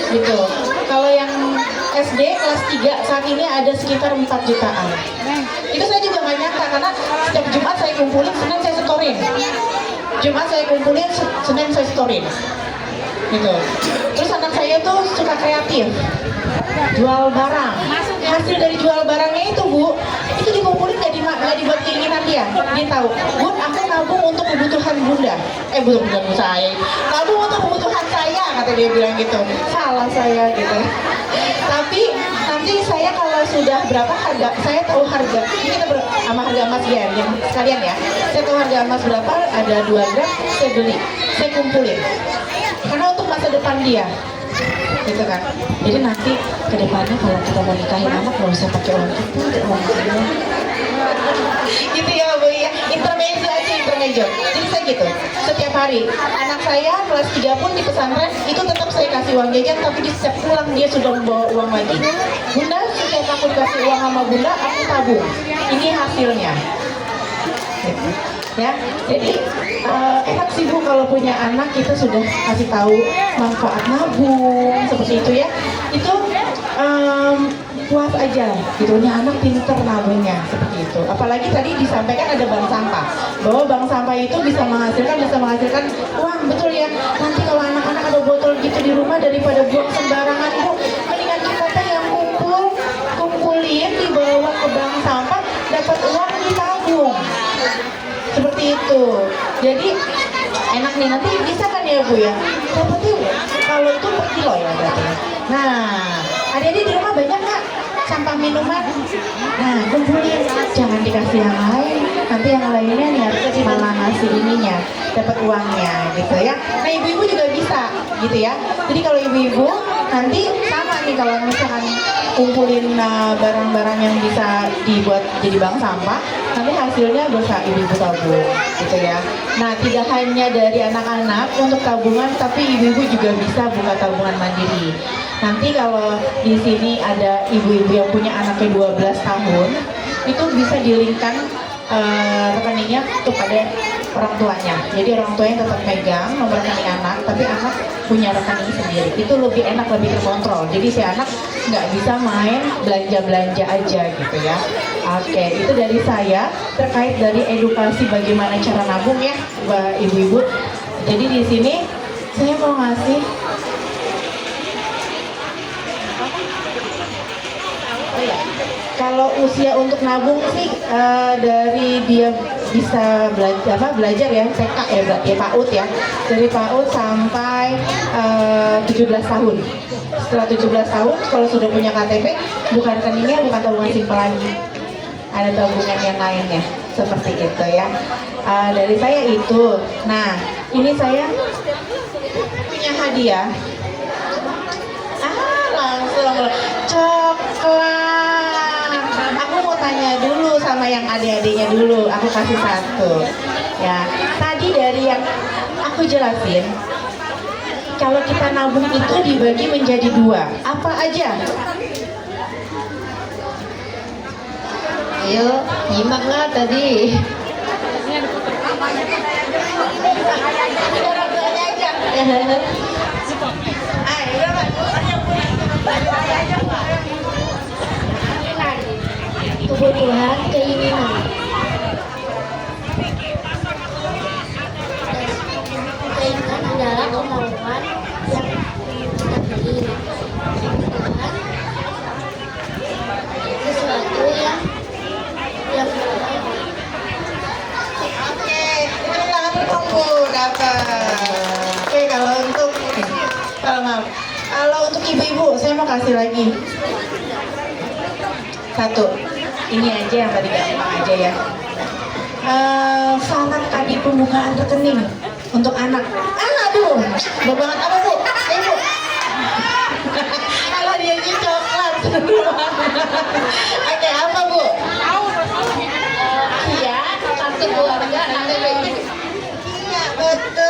I: Gitu. Kalau yang SD kelas 3 saat ini ada sekitar 4 jutaan. Itu saya juga nggak nyangka karena setiap Jumat saya kumpulin, Senin saya setorin. Jumat saya kumpulin, Senin saya setorin. Gitu. Terus anak saya tuh suka kreatif, jual barang. Hasil dari jual barangnya itu Bu, itu dikumpulin nggak dibuat keinginan dia. Dia tahu, Bun, aku nabung untuk kebutuhan Bunda. Bukan saya. Nabung untuk kebutuhan saya, kata dia bilang gitu. Salah saya gitu. Tapi nanti saya kalau sudah berapa harga, saya tahu harga. Ini kita sama harga emas ya, yang sekalian ya. Saya tahu harga emas berapa, ada 2 gram, saya beli, saya kumpulin. Karena untuk masa depan dia, gitu kan. Jadi nanti kedepannya kalau kita mau nikahin anak nggak usah pakai uang kita, uang kita. Gitu ya Bu ya, intermezzo aja intermezzo. Jadi saya gitu, setiap hari anak saya kelas 3 pun di pesantren itu tetap saya kasih uang jajan, tapi di setiap pulang dia sudah membawa uang lagi. Bunda, setiap aku dikasih uang sama Bunda, aku tabung. Ini hasilnya. Gitu. Ya, jadi enak sih Bu kalau punya anak kita sudah kasih tahu manfaat nabung seperti itu ya. Itu puas aja gitu, nih anak pinter nabungnya seperti itu. Apalagi tadi disampaikan ada bank sampah, bahwa bank sampah itu bisa menghasilkan uang, betul ya. Nanti kalau anak-anak ada botol gitu di rumah, daripada buang sembarangan Bu, mendingan kita teh yang kumpulin dibawa ke bank sampah, dapat uang ditabung. Seperti itu. Jadi enak nih, nanti bisa kan ya Bu ya. Dapatnya kalau itu per kilo ya berarti. Nah, adik-adik di rumah banyak nggak sampah minuman? Nah, kumpulin, jangan dikasih yang lain. Nanti yang lainnya nih harus malah ngasih ininya, dapat uangnya gitu ya. Nah, ibu-ibu juga bisa gitu ya. Jadi kalau ibu-ibu nanti sama nih, kalau misalkan kumpulin barang-barang yang bisa dibuat jadi bank sampah, nanti hasilnya bisa ibu-ibu tabung gitu ya. Nah, tidak hanya dari anak-anak untuk tabungan, tapi ibu-ibu juga bisa buka tabungan mandiri. Nanti kalau di sini ada ibu-ibu yang punya anaknya 12 tahun, itu bisa dilingkan rekeningnya kepada orang tuanya. Jadi orang tuanya tetap pegang nomor rekening anak, tapi anak punya rekening sendiri. Itu lebih enak, lebih terkontrol. Jadi si anak nggak bisa main belanja-belanja aja gitu ya. Oke, itu dari saya terkait dari edukasi bagaimana cara nabung ya, ibu-ibu. Jadi di sini saya mau ngasih kalau usia untuk nabung sih dari dia bisa belajar ya, TK ya berarti ya, PAUD ya, dari PAUD sampai 17 tahun. Setelah 17 tahun kalau sudah punya KTP, bukan rekeningnya bukan tabungan simpel lagi, ada tabungan yang lainnya seperti itu ya. Dari saya itu. Nah, ini saya punya hadiah. Langsung coklat. Aku mau tanya dulu sama yang adik-adiknya dulu. Aku kasih satu. Ya, tadi dari yang aku jelasin, kalau kita nabung itu dibagi menjadi 2. Apa aja?
C: Ayo, nyimaklah tadi. Kebutuhan, keinginan. Keinginan adalah kemauan yang kita beli. Kebutuhan sesuatu yang
I: Oke, tepuk tangan berkumpul, dapat. Oke, kalau untuk ibu-ibu, saya mau kasih lagi satu. Ini aja yang tadi gampang aja ya. Syarat tadi pembukaan rekening untuk anak. Aduh, banget apa Bu? Ayo Bu. Oke, apa Bu?
H: Iya, satu keluarga ada baby.
I: Iya, betul.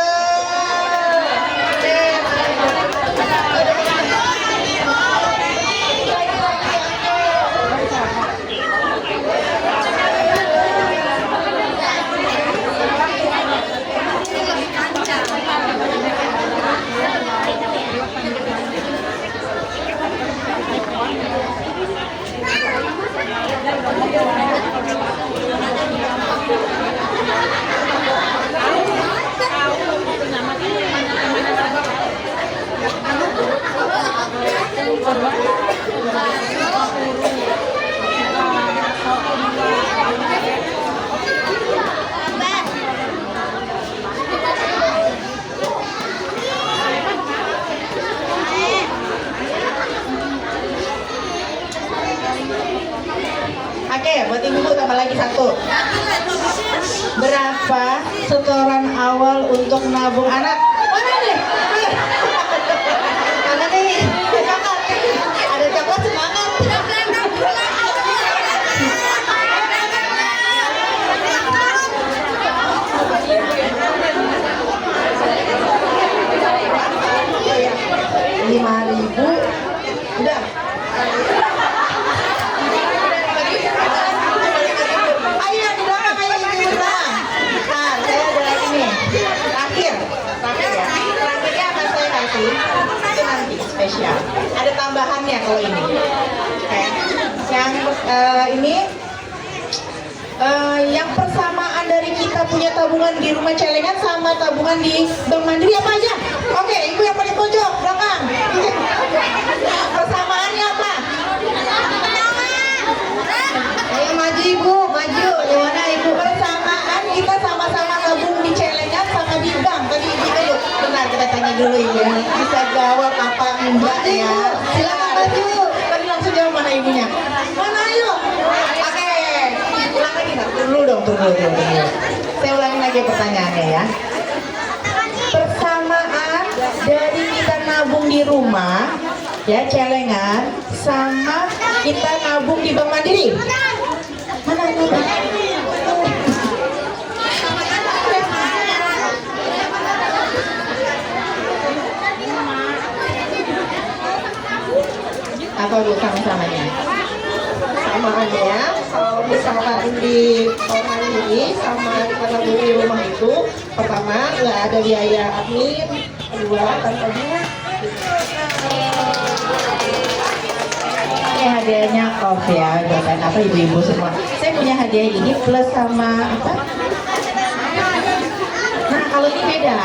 I: Oke, buat ibu tambah lagi satu. Berapa setoran awal untuk nabung anak? Mana nih? Mana nih? Semangat. Ada coklat semangat. Rp5.000. Udah. Ayo di belakang, ayo di belakang. Nah, saya ada lagi nih. Terakhir ya. Terakhirnya akan saya kasih itu nanti spesial. Ada tambahannya kalau ini. Oke. Yang ini yang persamaan dari kita punya tabungan di rumah celengan sama tabungan di Bank Mandiri apa aja? Oke, ibu yang paling pojok belakang. Persamaannya apa? Ayo maju ibu, maju. Yang mana ibu? Persamaan kita sama-sama nabung di celengan sama di bank. Tadi ibu dulu. Bentar, kita tanya dulu ibu. Bisa jawab apa enggak ya? Silakan maju. Tadi langsung jawab mana ibunya? Mana ayo? Oke, ulang lagi. Tunggu dong, tunggu. Saya ulangin lagi pertanyaannya ya. Persamaan dari kita nabung di rumah ya celengan sama kita nabung di Bank Mandiri. Mana nabung? Apa Bu sama-samanya? Sama aja ya. Kalau misalkan di Bank Mandiri sama kita nabung di rumah itu, pertama nggak ada biaya admin, kedua tanpa bunga. Ini hadiahnya off ya, buat apa ibu-ibu semua. Saya punya hadiah ini plus sama apa? Nah kalau ini beda.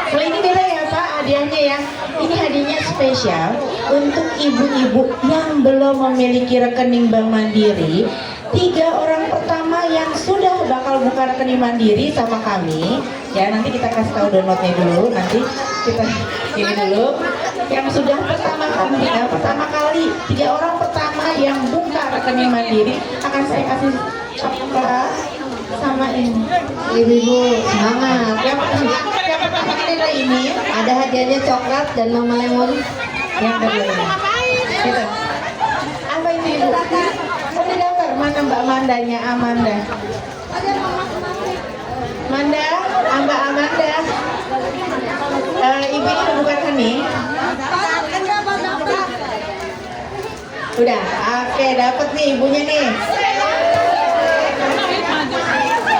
I: Kalau ini beda ya Pak hadiahnya ya. Ini hadiahnya spesial untuk ibu-ibu yang belum memiliki rekening Bank Mandiri. 3 orang pertama yang sudah bakal buka rekening Mandiri sama kami ya, nanti kita kasih tahu downloadnya dulu, nanti kita ini dulu yang sudah pertama kali 3 orang pertama yang buka rekening Mandiri akan saya kasih coklat sama ini. Ibu-ibu semangat. Yang pertama kali ini ada hadiahnya coklat dan mama lemon yang kedua. Gitu. Apa itu ibu? Udah daftar mana Mbak Mandanya? Amanda. Mbak Amanda. Ibu ini bukan rekening. Udah, oke dapat nih ibunya nih.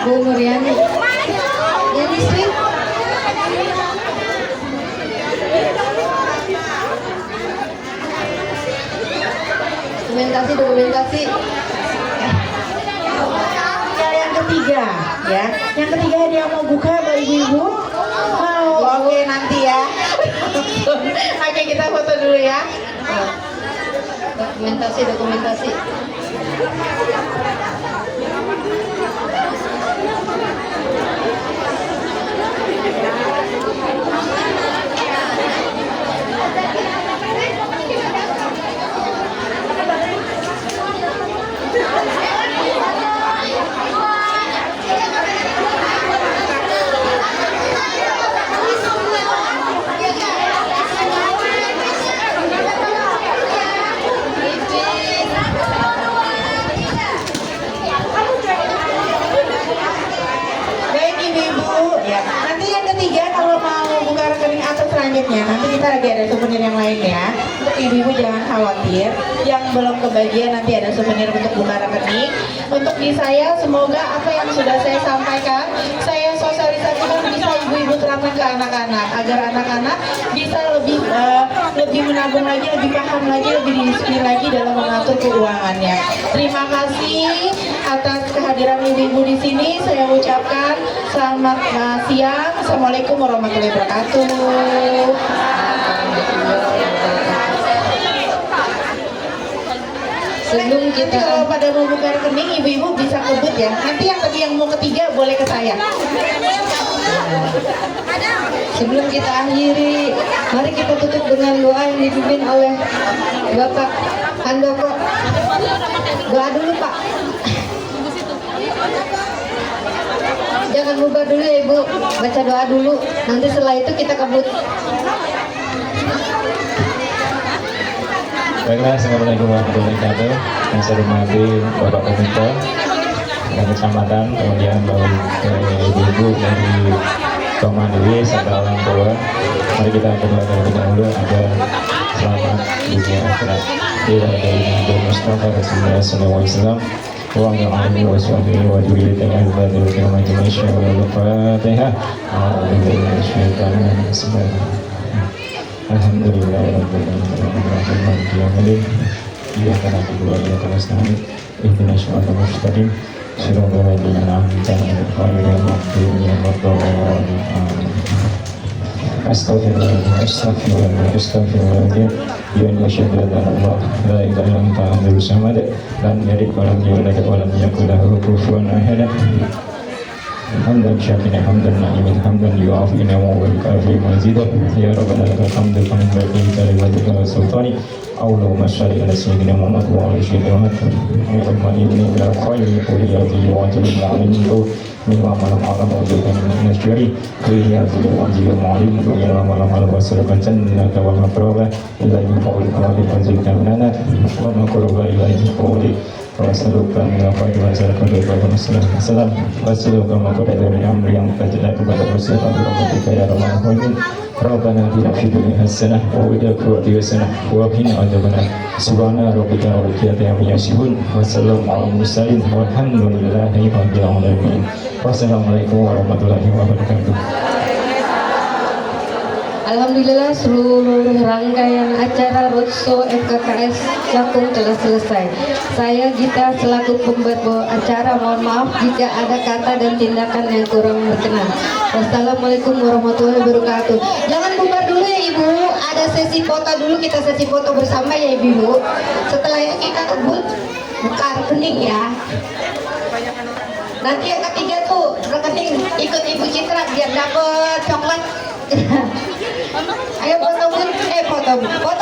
I: Bu Nuryani. Yang istri. Dokumentasi. Yang ketiga ya. Yang ketiga dia mau buka Bapak Ibu. Mau. Oke nanti ya. Oke kita foto dulu ya. Dokumentasi. kagetnya. Nanti kita lagi ada souvenir yang lain ya. Untuk ibu-ibu jangan khawatir. Yang belum kebagian nanti ada souvenir untuk buka rekening. Untuk di saya semoga apa yang sudah saya sampaikan saya sosialisasikan bisa ibu-ibu terapkan ke anak-anak agar anak-anak bisa lebih menabung lagi, lebih paham lagi, lebih disiplin lagi dalam mengatur keuangannya. Terima kasih atas kehadiran ibu-ibu di sini. Saya ucapkan selamat siang. Assalamualaikum warahmatullahi wabarakatuh.
G: Sebelum
I: Nanti
G: kita
I: kalau pada mau buka rekening, ibu-ibu bisa kebut ya. Nanti yang tadi yang mau ketiga boleh ke saya.
G: Sebelum kita akhiri, mari kita tutup dengan doa yang dipimpin oleh Bapak Handoko. Doa dulu Pak. Jangan bubar dulu ya Ibu, baca doa dulu. Nanti setelah itu kita kebut.
J: Baiklah, assalamualaikum warahmatullahi wabarakatuh. Yang saya hormati Bapak Komite dan Kecamatan, kemudian ibu-ibu dari Komandiri serta orang tua. Mari kita berdoa terlebih dahulu agar selamat dunia akhirat. Bila dari Nabi Mustafa Rasulullah SAW, wa alihi wa sahbihi wa dzurriyyatihi al-fadhil kiram Indonesia wa Fatihah. Alhamdulillah rabbil alamin. Iyyaka na'budu wa iyyaka nasta'in. Ihdinas siratal mustaqim. Siratal ladzina an'amta 'alaihim ghairil maghdubi 'alaihim. Astagfirullahaladzim. Ya asyhadu an la ilaha illa anta ahadus samad lam yalid wa lam yulad wa lam yakul lahu kufuwan ahad. Hamdan syakiran hamdan na'imin hamdan yu'afi ni'amahu wa yukafi mazidah. Ya Rabbana lakal hamdu kama yanbaghi li wajhika wa sultani. Allahumma shalli ala sayyidina Muhammad wa ala sayyidina Muhammad. Allahumma inni ila khayri quliyati wa ajli al-'alamin. Mimma malam alam wajibkan nasyari kuliah wajib malim kuliah malam alam wasalakan jannata wa makrobah ila yufa'ul kawali fazilkan nanat wa makrobah ila yufa'uli wasalukan minapa diwasalkan dari Rasulullah wasalukan makrobah dari amri yang tajlah kepada Rasulullah berkata ya Rahman Rabbana atina fid dunya hasanah wa fil akhirati hasanah wa qina adzabannar. Subhana rabbika rabbil izzati amma yasifun wa salamun alal mursalin walhamdulillahi rabbil alamin. Wassalamualaikum warahmatullahi wabarakatuh.
G: Alhamdulillah seluruh rangkaian acara roadshow FKKS Cakung telah selesai. Saya Gita selaku pembawa acara mohon maaf jika ada kata dan tindakan yang kurang berkenan. Wassalamualaikum warahmatullahi wabarakatuh. Jangan bubar dulu ya Ibu, ada sesi foto dulu, kita sesi foto bersama ya Ibu. Setelahnya kita kebut buka rekening ya. Nanti yang ketiga tuh rekening ikut Ibu Citra biar dapat coklat. Ayo foto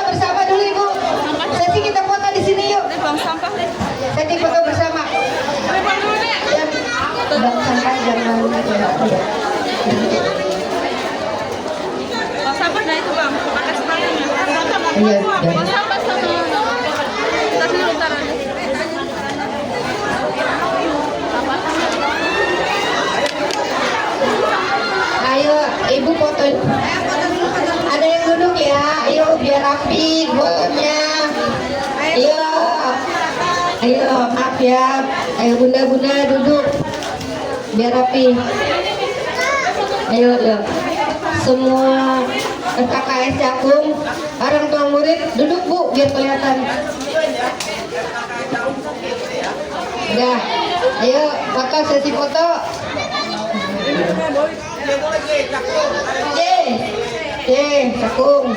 G: bersama dulu Ibu. Sesi kita foto di sini yuk. Sesi foto bersama. Bang sampah jangan.
H: Sampah nah itu Bang, pakai sepatunya.
G: Iya.
H: Sampah sama. Kita sini utaran.
G: Ayo Ibu foto. Ada yang duduk ya. Ayo biar rapi fotonya. Ayo maaf ya. Ayo bunda-bunda duduk biar rapi. Ayo. Semua FKKS Cakung, orang tua murid duduk Bu biar kelihatan. Udah. Ayo foto, sesi foto. Cakung.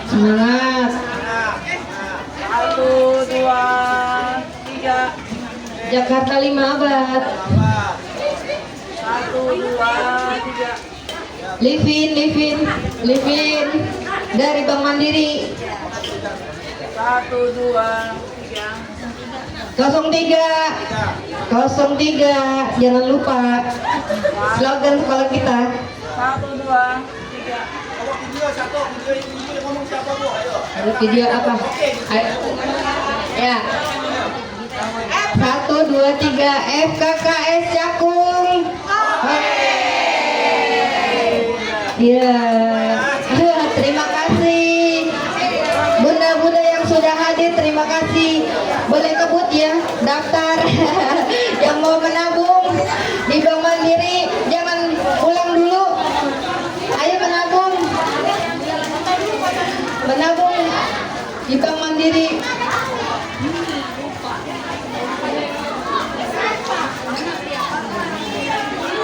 G: Semangat.
A: 1, 2, 3.
G: Jakarta 5 abad.
A: 1, 2, 3.
G: Livin dari Bank Mandiri.
A: 1, 2, 3.
G: 03 jangan lupa slogan sekolah kita.
A: 1, 2, 3.
G: Ada video apa? Ayo. Ya. 1,
I: 2, 3 FKKS Cakung. Ya, terima kasih. Bunda-bunda yang sudah hadir, terima kasih. Boleh kebut ya, daftar. Yang mau menabung di Bank Mandiri, jangan pulang dulu. Ayo menabung. Menabung di Bank Mandiri.